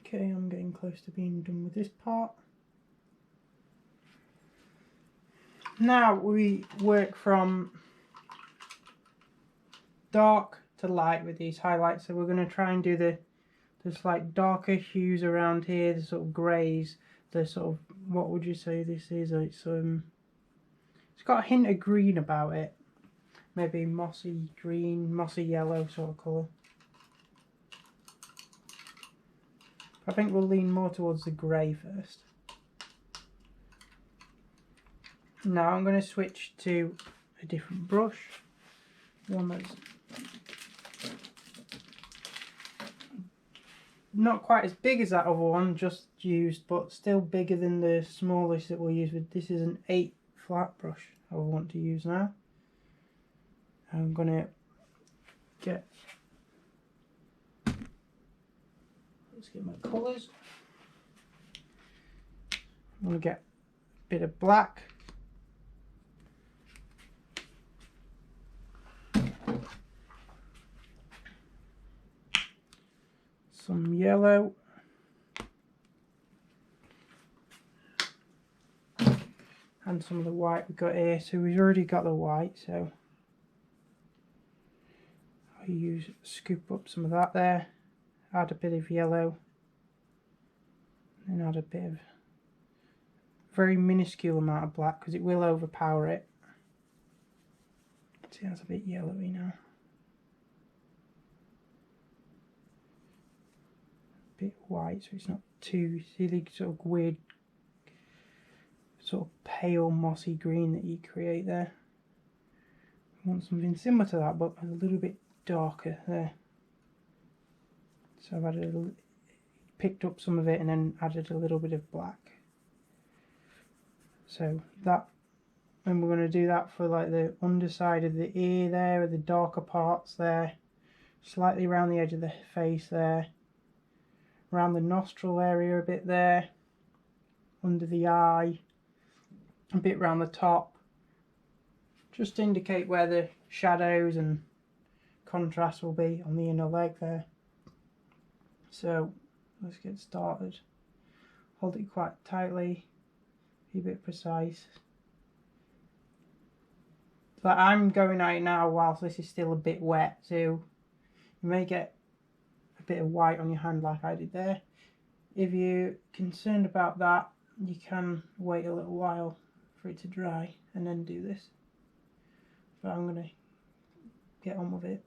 Okay, I'm getting close to being done with this part. Now we work from dark to light with these highlights, so we're going to try and do the slight darker hues around here, the sort of greys, the sort of, what would you say this is? It's got a hint of green about it, maybe mossy green, mossy yellow sort of colour. I think we'll lean more towards the grey first. Now I'm going to switch to a different brush, one that's not quite as big as that other one just used, but still bigger than the smallest that we'll use with. This is an 8 flat brush I want to use now. I'm going to get let's get my colours. I'm going to get a bit of black. Some yellow. And some of the white we've got here. So we've already got the white, so I'll scoop up some of that there. Add a bit of yellow. And add a bit of very minuscule amount of black because it will overpower it. See, that's a bit yellowy now. A bit white, so it's not too silly, sort of weird, sort of pale mossy green that you create there. I want something similar to that, but a little bit darker there. So I've added picked up some of it and then added a little bit of black. So that, and we're going to do that for like the underside of the ear there, the darker parts there, slightly around the edge of the face there, around the nostril area a bit there, under the eye, a bit around the top, just to indicate where the shadows and contrast will be on the inner leg there. So let's get started. Hold it quite tightly, be a bit precise. But I'm going out now whilst this is still a bit wet, so you may get a bit of white on your hand like I did there. If you're concerned about that, you can wait a little while for it to dry and then do this. But I'm going to get on with it.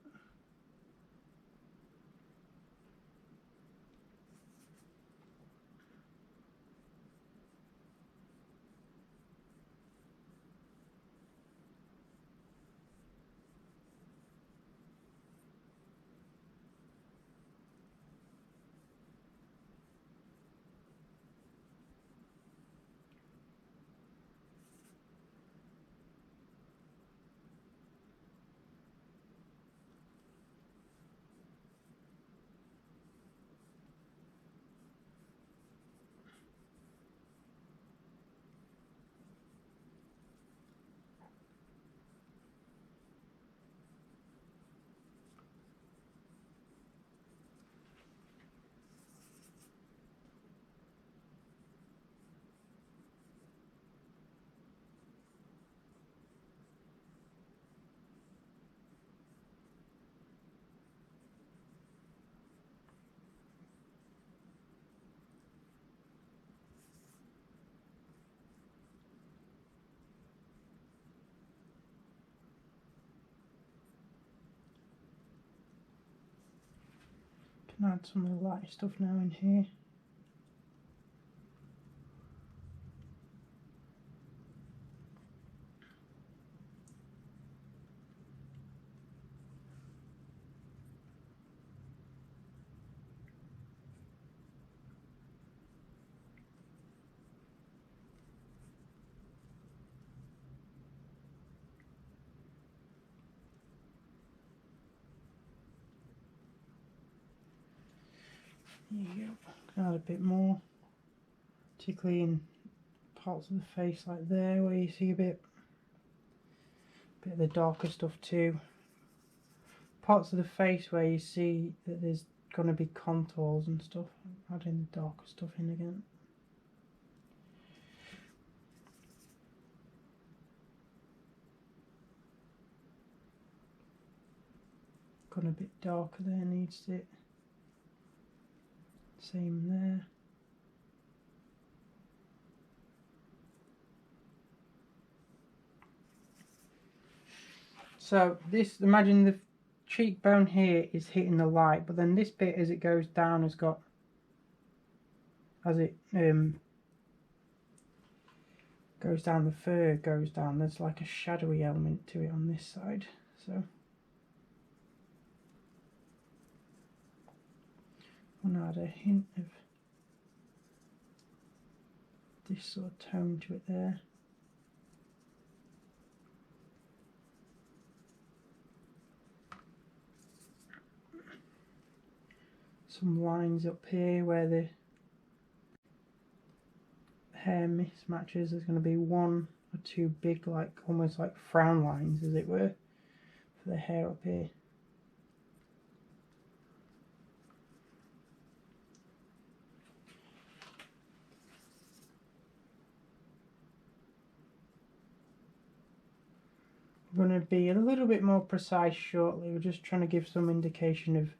Add some of the light stuff now in here. There you go. Add a bit more, particularly in parts of the face like there where you see a bit of the darker stuff too. Parts of the face where you see that there's going to be contours and stuff, adding the darker stuff in again. Gone a bit darker there, needs it. Same there. So this, imagine the cheekbone here is hitting the light, but then this bit as it goes down has got, as it goes down, the fur goes down, there's like a shadowy element to it on this side. So I'm going to add a hint of this sort of tone to it there. some lines up here where the hair mismatches. There's going to be one or two big, like almost like frown lines, as it were, for the hair up here. We're going to be a little bit more precise shortly. We're just trying to give some indication of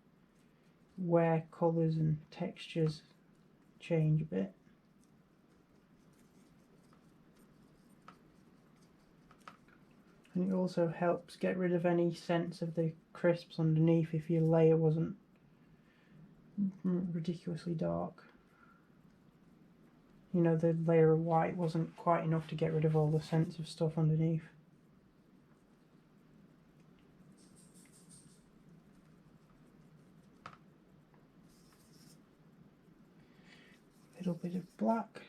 where colours and textures change a bit. And it also helps get rid of any sense of the crisps underneath if your layer wasn't ridiculously dark. You know, the layer of white wasn't quite enough to get rid of all the sense of stuff underneath. Little bit of black.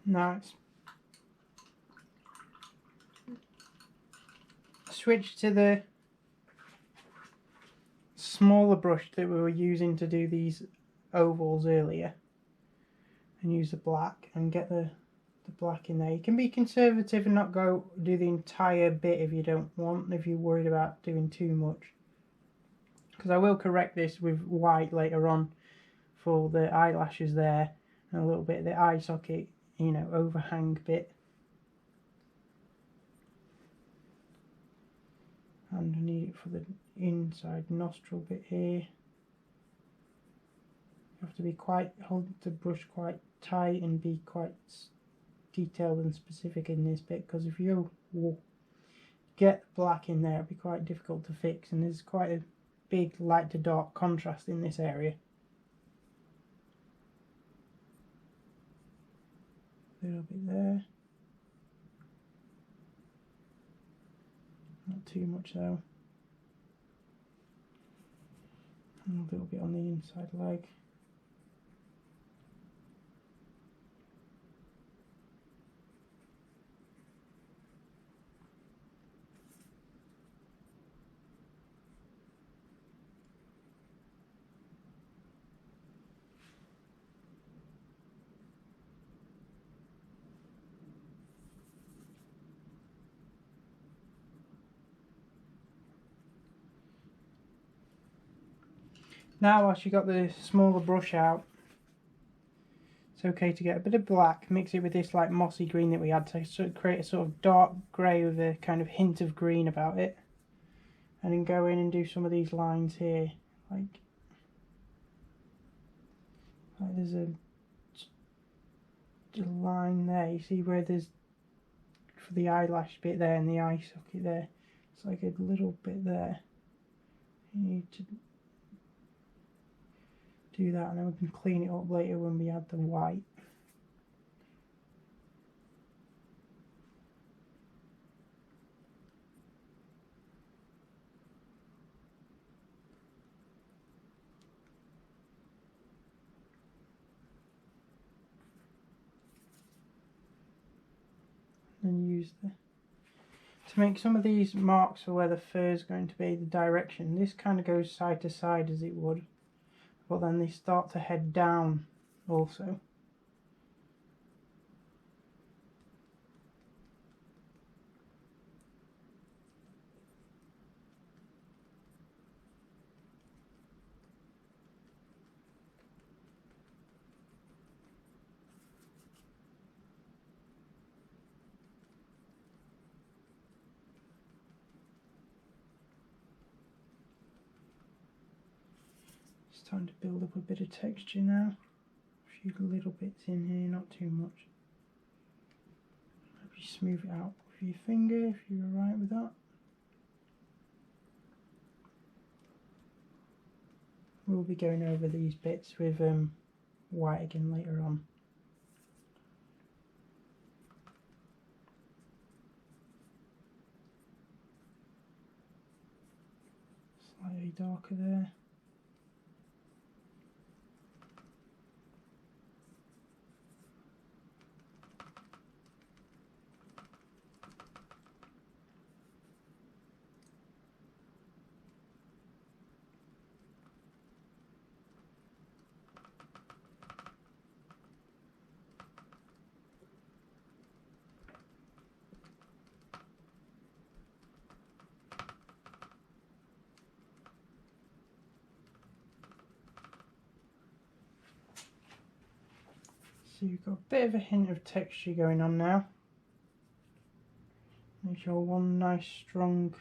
Nice. Switch to the smaller brush that we were using to do these ovals earlier and use the black and get the black in there. You can be conservative and not go do the entire bit if you don't want, if you're worried about doing too much, because I will correct this with white later on for the eyelashes there and a little bit of the eye socket, you know, overhang bit. And I need it for the inside nostril bit here. You have to be hold the brush quite tight and be quite detailed and specific in this bit, because if you get black in there it'll be quite difficult to fix, and there's quite a big light to dark contrast in this area. A little bit there. Not too much though. And a little bit on the inside leg. Now, whilst you got the smaller brush out, it's okay to get a bit of black, mix it with this like mossy green that we had to sort of create a sort of dark grey with a kind of hint of green about it, and then go in and do some of these lines here, like there's a line there. You see where there's for the eyelash bit there and the eye socket there. It's like a little bit there. You need to do that, and then we can clean it up later when we add the white. And use to make some of these marks for where the fur is going to be, the direction. This kind of goes side to side as it would, but then they start to head down also. It's time to build up a bit of texture now. A few little bits in here, not too much. Maybe smooth it out with your finger if you're alright with that. We'll be going over these bits with white again later on. Slightly darker there. So you've got a bit of a hint of texture going on now. There's your one nice strong,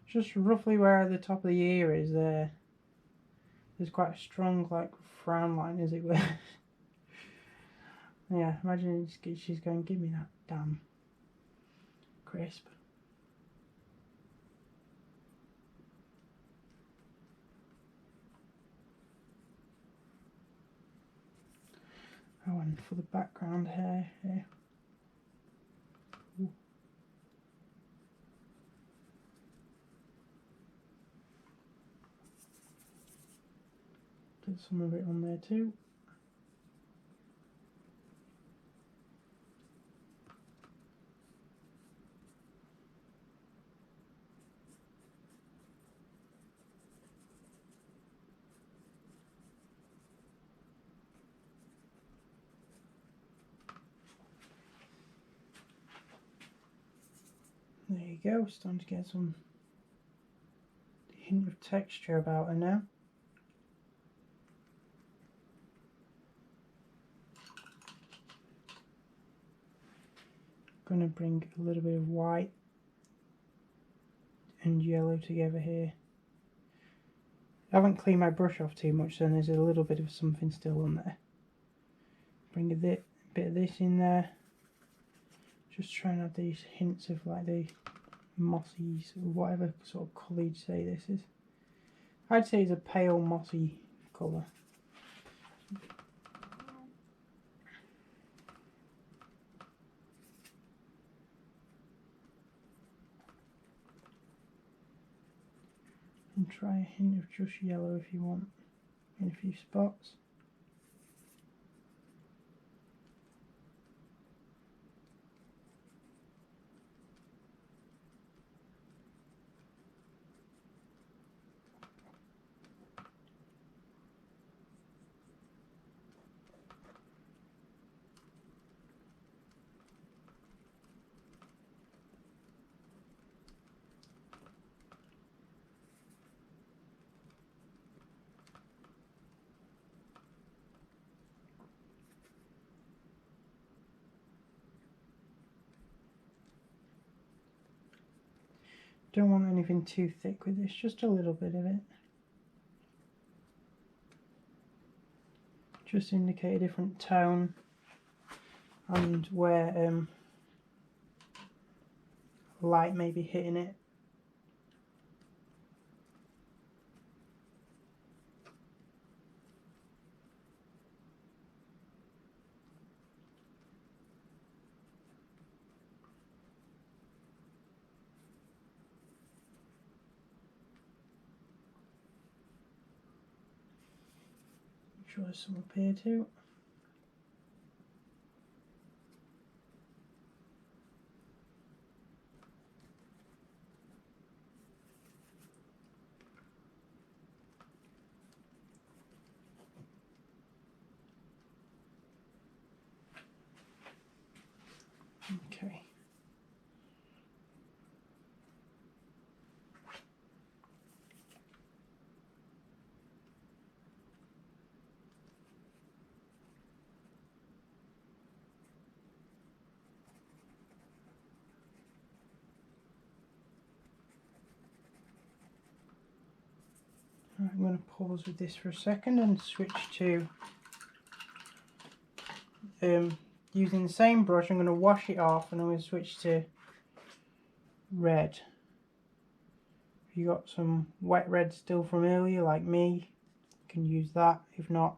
just roughly where the top of the ear is there. There's quite a strong like frown line, as it were. Yeah, imagine she's going, give me that damn crisp. Oh, and for the background hair here. Ooh. Get some of it on there too. There you go, starting to get some hint of texture about her now. I'm going to bring a little bit of white and yellow together here. I haven't cleaned my brush off too much, so there's a little bit of something still on there. Bring a bit of this in there. Just try and have these hints of like the mossies or whatever sort of colour you'd say this is. I'd say it's a pale mossy colour. And try a hint of just yellow if you want in a few spots. Don't want anything too thick with this, just a little bit of it. Just indicate a different tone and where light may be hitting it. Make sure there's some up here too. Okay. Right, I'm going to pause with this for a second and switch to using the same brush. I'm going to wash it off and I'm going to switch to red. If you got some wet red still from earlier like me, can use that. If not,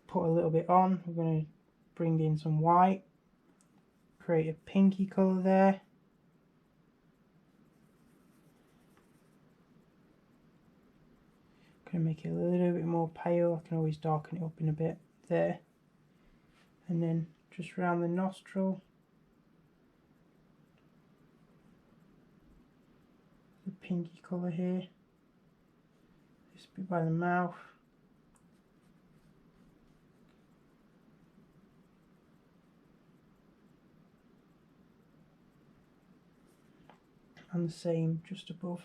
put a little bit on. We're going to bring in some white, create a pinky colour there. Going to make it a little bit more pale. I can always darken it up in a bit there. And then just around the nostril, the pinky colour here. This bit by the mouth. And the same just above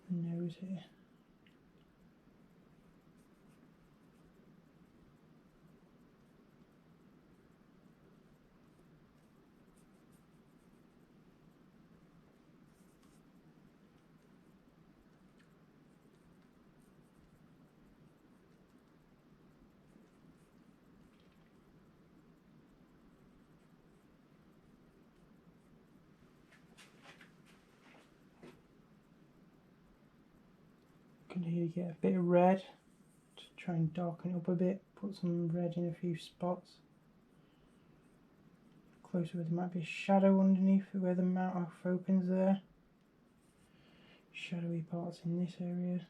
the nose here. Can here get a bit of red to try and darken it up a bit, put some red in a few spots. Closer where there might be a shadow underneath where the mouth opens there. Shadowy parts in this area.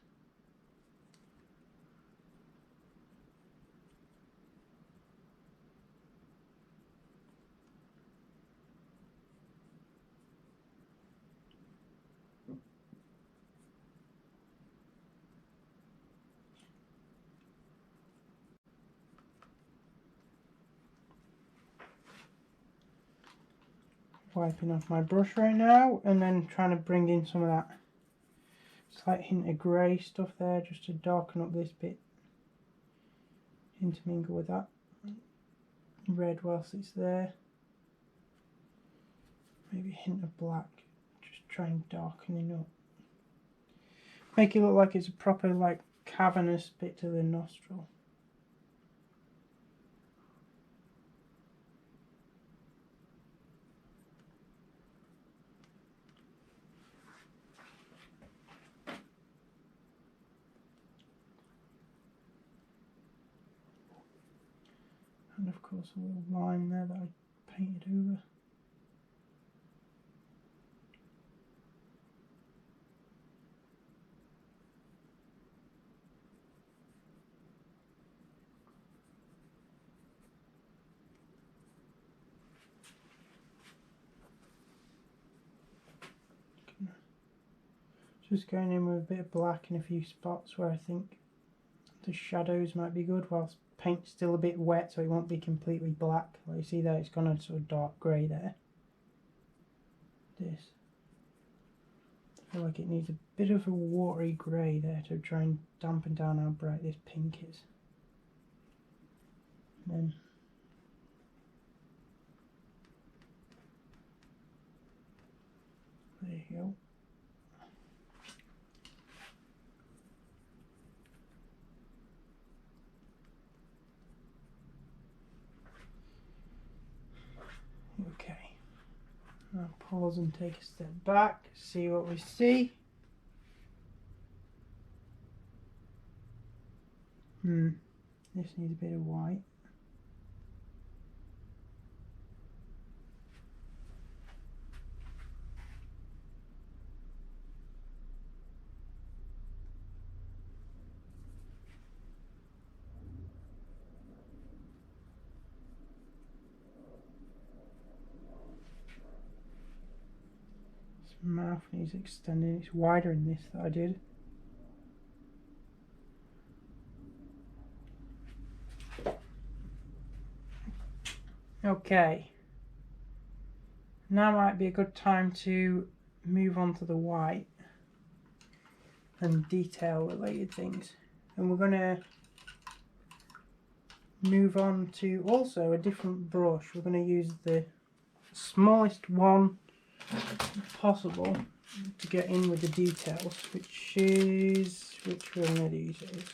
Wiping off my brush right now, and then trying to bring in some of that slight hint of grey stuff there just to darken up this bit, intermingle with that red whilst it's there. Maybe a hint of black, just try and darken it up. Make it look like it's a proper like cavernous bit to the nostril. And of course a little line there that I painted over. Just going in with a bit of black in a few spots where I think the shadows might be good, whilst paint's still a bit wet so it won't be completely black. Like you see there, it's gone a sort of dark grey there. This. I feel like it needs a bit of a watery grey there to try and dampen down how bright this pink is. And then there you go. Okay, I'll pause and take a step back, see what we see. This needs a bit of white. Mouth needs extending, it's wider in this that I did. Okay, now might be a good time to move on to the white and detail related things, and we're going to move on to also a different brush. We're going to use the smallest one possible to get in with the details, which one of these is.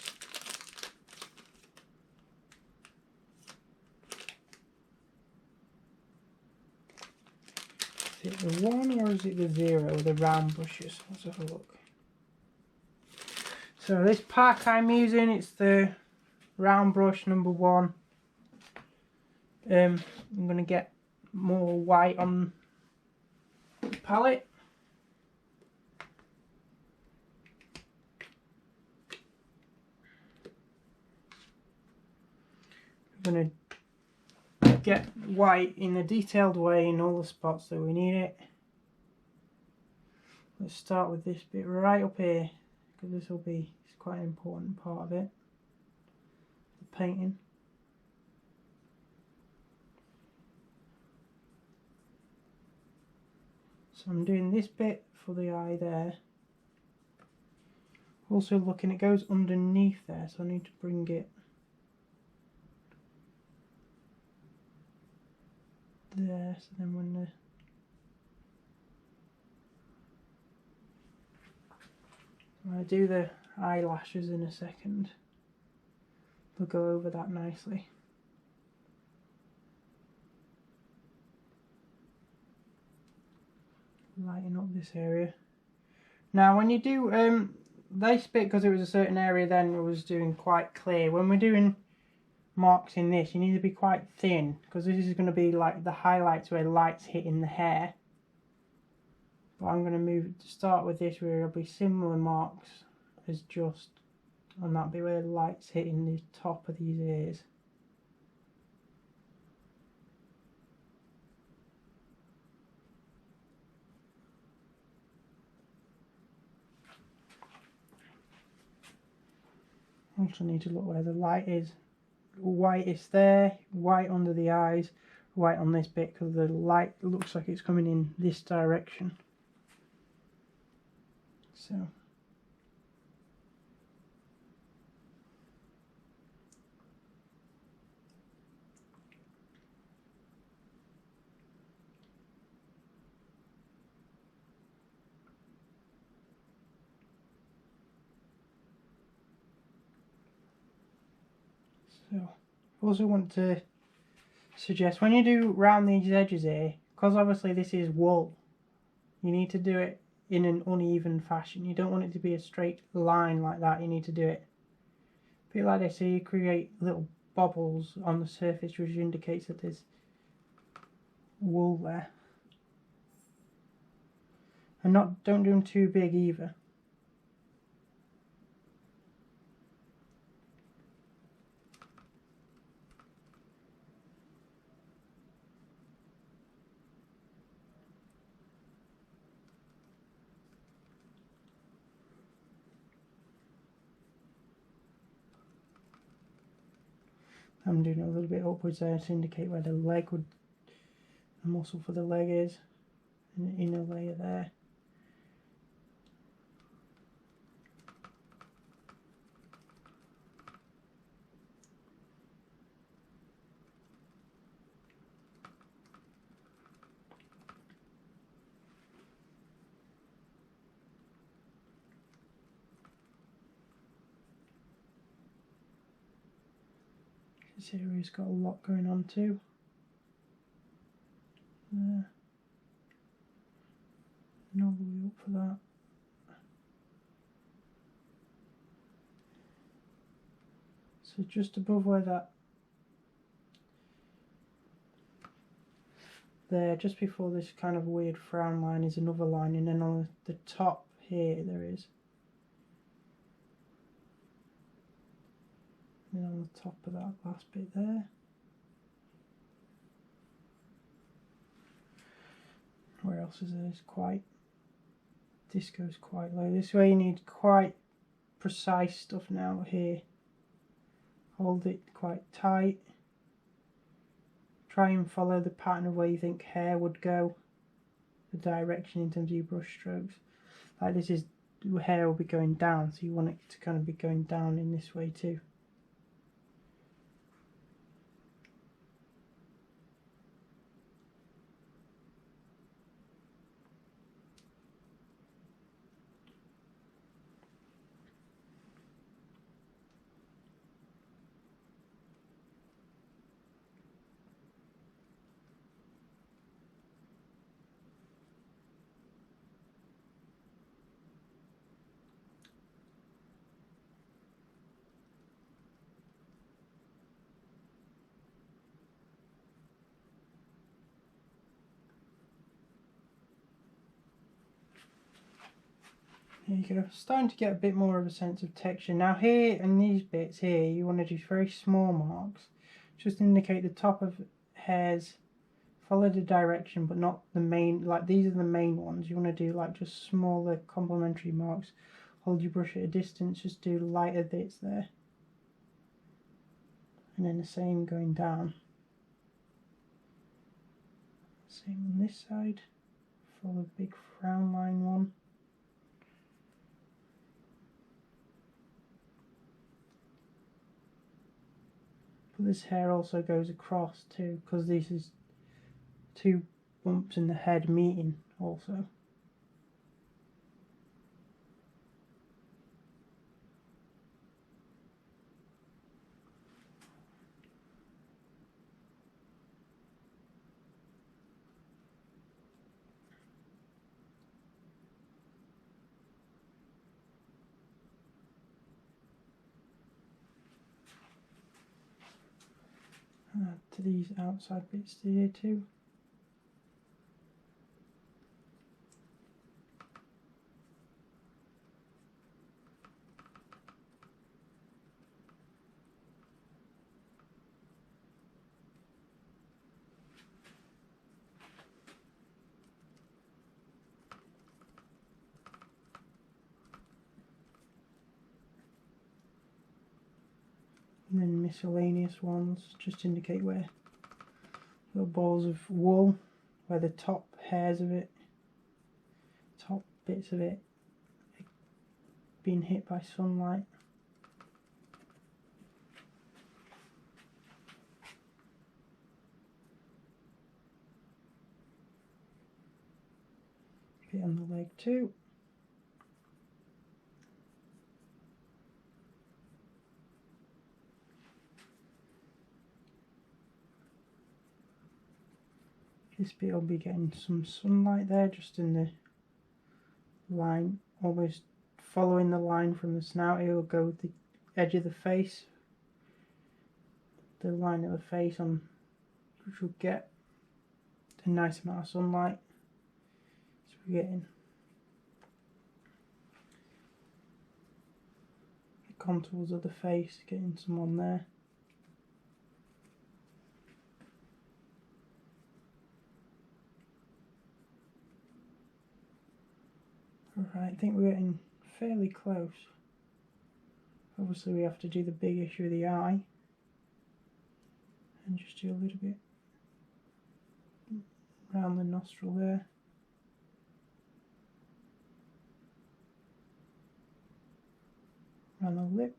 Is it the 1 or is it the 0, the round brushes? Let's have a look. So this pack I'm using, it's the round brush number 1. I'm going to get more white on the palette. I'm going to get white in a detailed way in all the spots that we need it. Let's start with this bit right up here, because this will be quite an important part of it, the painting. So I'm doing this bit for the eye there. Also looking, it goes underneath there, so I need to bring it there, so then when I do the eyelashes in a second, they'll go over that nicely. Lighten up this area. Now when you do this bit, because it was a certain area then it was doing quite clear, when we're doing marks in this you need to be quite thin, because this is going to be like the highlights where light's hitting the hair. But I'm going to start with this where it'll be similar marks as just on that bit where the light's hitting the top of these ears. Also need to look where the light is. White is there, white under the eyes, white on this bit, because the light looks like it's coming in this direction. So also want to suggest when you do round these edges here, because obviously this is wool, you need to do it in an uneven fashion. You don't want it to be a straight line like that. You need to do it a bit like this, so you create little bubbles on the surface, which indicates that there's wool there. And don't do them too big either. I'm doing a little bit upwards there to indicate where the leg would, the muscle for the leg is, and the inner layer there. This area's got a lot going on too. There. And all the way up for that. So just above where that, there, just before this kind of weird frown line is another line, and then on the top here there is. And on the top of that last bit there. Where else is there? It's quite, this goes quite low. This way you need quite precise stuff now here. Hold it quite tight. Try and follow the pattern of where you think hair would go. The direction in terms of your brush strokes. Like this is, hair will be going down, so you want it to kind of be going down in this way too. There you go, starting to get a bit more of a sense of texture. Now here, in these bits here, you want to do very small marks. Just indicate the top of hairs, follow the direction but not the main, like these are the main ones. You want to do like just smaller complementary marks. Hold your brush at a distance, just do lighter bits there. And then the same going down. Same on this side, follow the big frown line one. But this hair also goes across too, because this is two bumps in the head meeting also. To these outside bits here too. And then miscellaneous ones just indicate where little balls of wool, where the top hairs of it, top bits of it being hit by sunlight. Bit on the leg too. This bit will be getting some sunlight there, just in the line, almost following the line from the snout. It will go with the edge of the face, the line of the face on, which will get a nice amount of sunlight. So we're getting the contours of the face, getting some on there. Alright, I think we're getting fairly close. Obviously we have to do the big issue of the eye. And just do a little bit around the nostril there. Around the lip.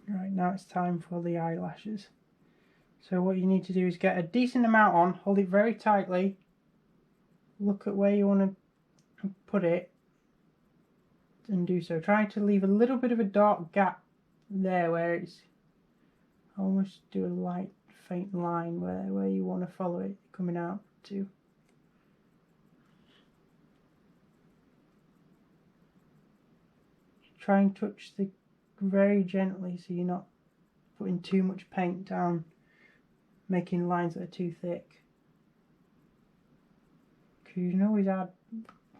Right, now it's time for the eyelashes. So what you need to do is get a decent amount on, hold it very tightly, look at where you want to put it, and do so. Try to leave a little bit of a dark gap there where it's, almost do a light faint line where you want to follow it coming out to. Try and touch the very gently so you're not putting too much paint down, making lines that are too thick, because you can always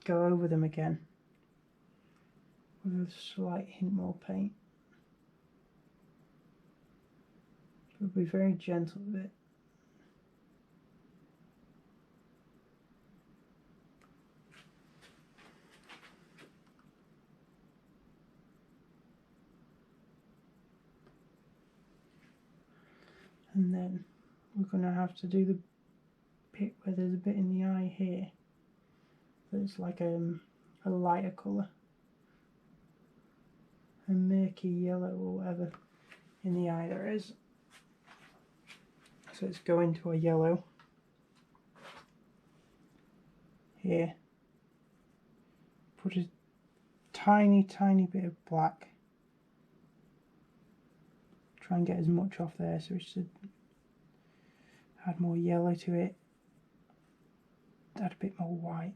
go over them again with a slight hint more paint. But be very gentle with it. And then we're going to have to do the bit where there's a bit in the eye here that's like a lighter colour, a murky yellow or whatever in the eye there is. So let's go into a yellow here, put a tiny bit of black. Try and get as much off there so it should add more yellow to it. Add a bit more white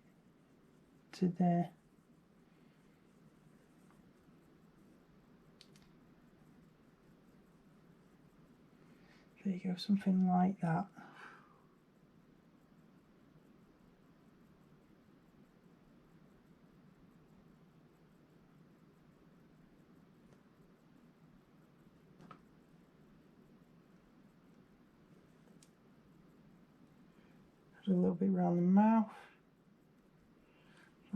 to there. There you go, something like that. A little bit around the mouth.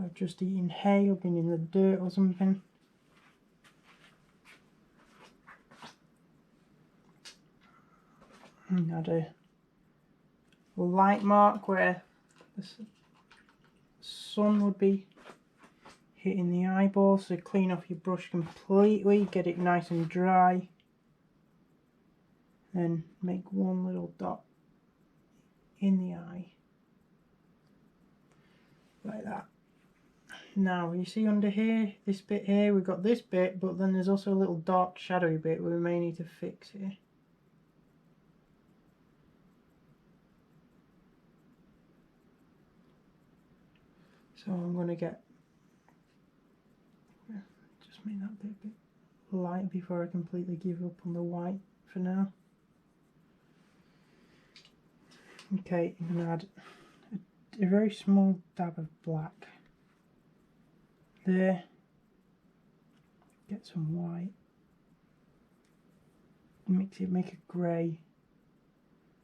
I've just eaten hay or been in the dirt or something. And add a light mark where the sun would be hitting the eyeball, so clean off your brush completely, get it nice and dry, then make one little dot in the eye. Like that. Now you see under here, this bit here, we've got this bit, but then there's also a little dark shadowy bit we may need to fix here. So I'm going to just make that bit a bit light before I completely give up on the white for now. Okay, I'm going to add a very small dab of black there. Get some white. Mix it, make it grey.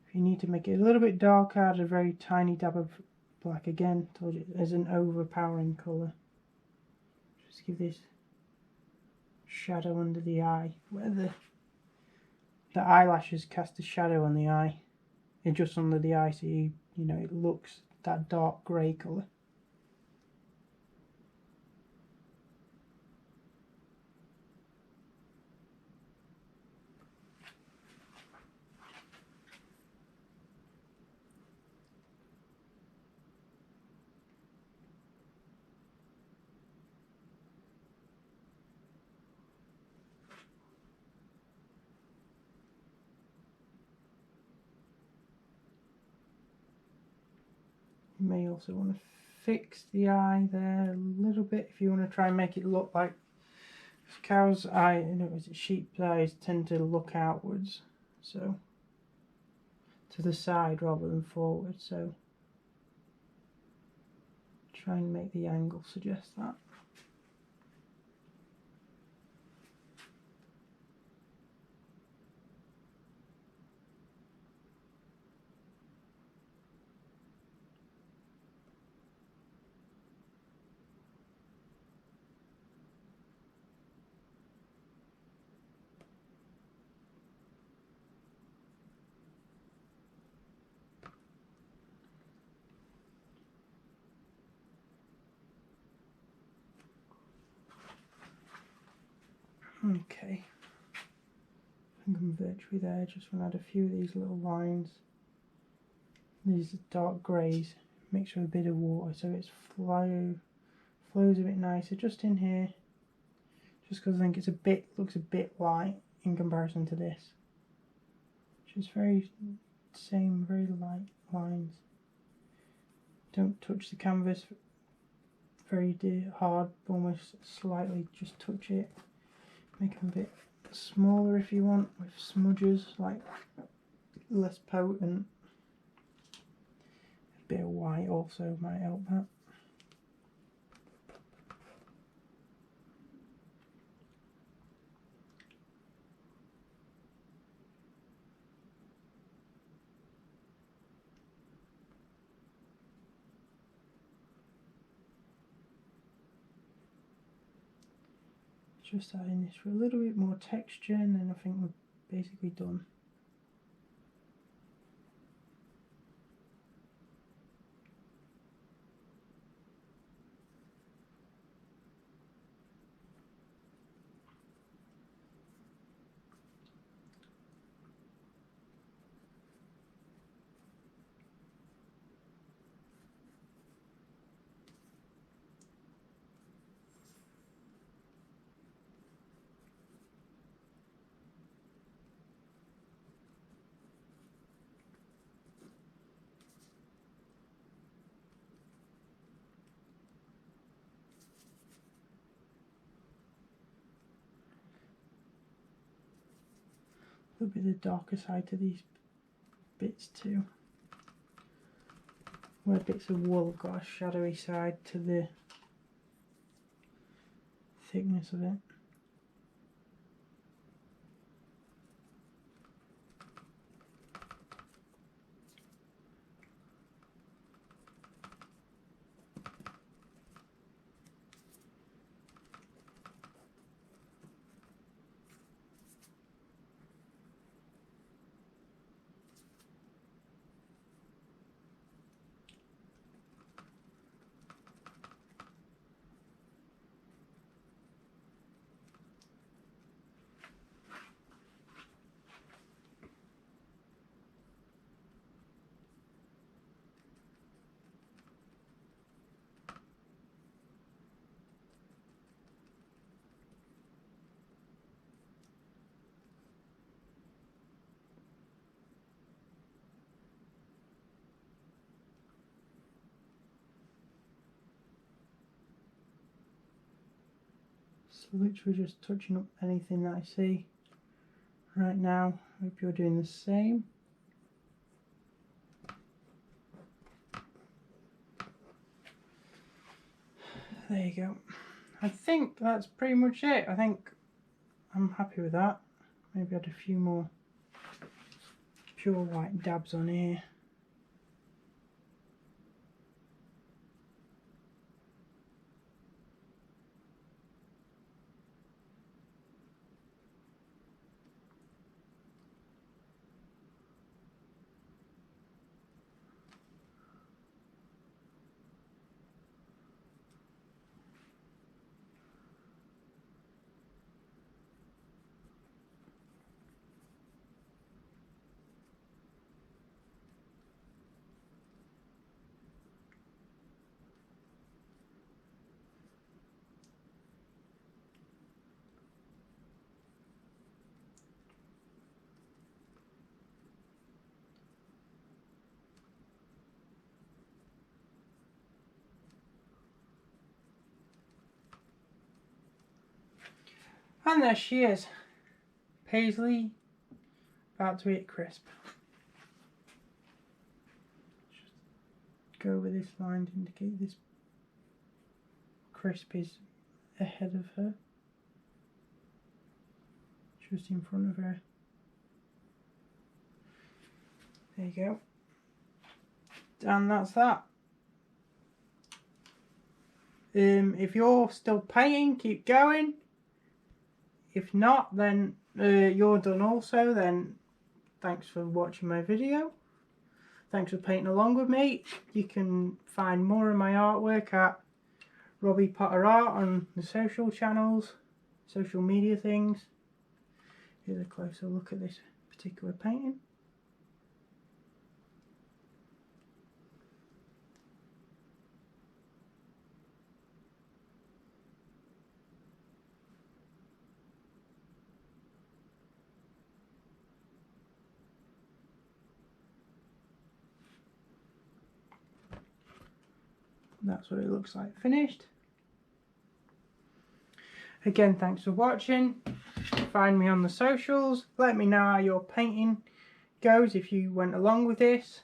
If you need to make it a little bit darker, add a very tiny dab of black again. Told you it is an overpowering colour. Just give this shadow under the eye, where the eyelashes cast a shadow on the eye, and just under the eye, so you know it looks that dark grey colour. You may also want to fix the eye there a little bit if you want to try and make it look like cow's eye, sheep's eyes tend to look outwards, so to the side rather than forward, so try and make the angle suggest that. Okay, I think I'm virtually there. Just want to add a few of these little lines. These dark greys, mixed with a bit of water so it's flows a bit nicer just in here, just because I think it's looks a bit light in comparison to this. Just very light lines. Don't touch the canvas very hard, almost slightly, just touch it. Make them a bit smaller if you want, with smudges, like less potent. A bit of white also might help that. Just adding this for a little bit more texture, and then I think we're basically done. a little bit of the darker side to these bits too. Where bits of wool have got a shadowy side to the thickness of it. So literally just touching up anything that I see right now. Hope you're doing the same. There you go. I think that's pretty much it. I think I'm happy with that. Maybe add a few more pure white dabs on here. And there she is, Paisley, about to eat crisp. Just go over this line to indicate this crisp is ahead of her, just in front of her. There you go. And that's that. If you're still paying, keep going. If not, then you're done also. Then thanks for watching my video. Thanks for painting along with me. You can find more of my artwork at Robbie Potter Art on the social channels, social media things. Here's a closer look at this particular painting. That's what it looks like finished. Again, thanks for watching. Find me on the socials. Let me know how your painting goes if you went along with this.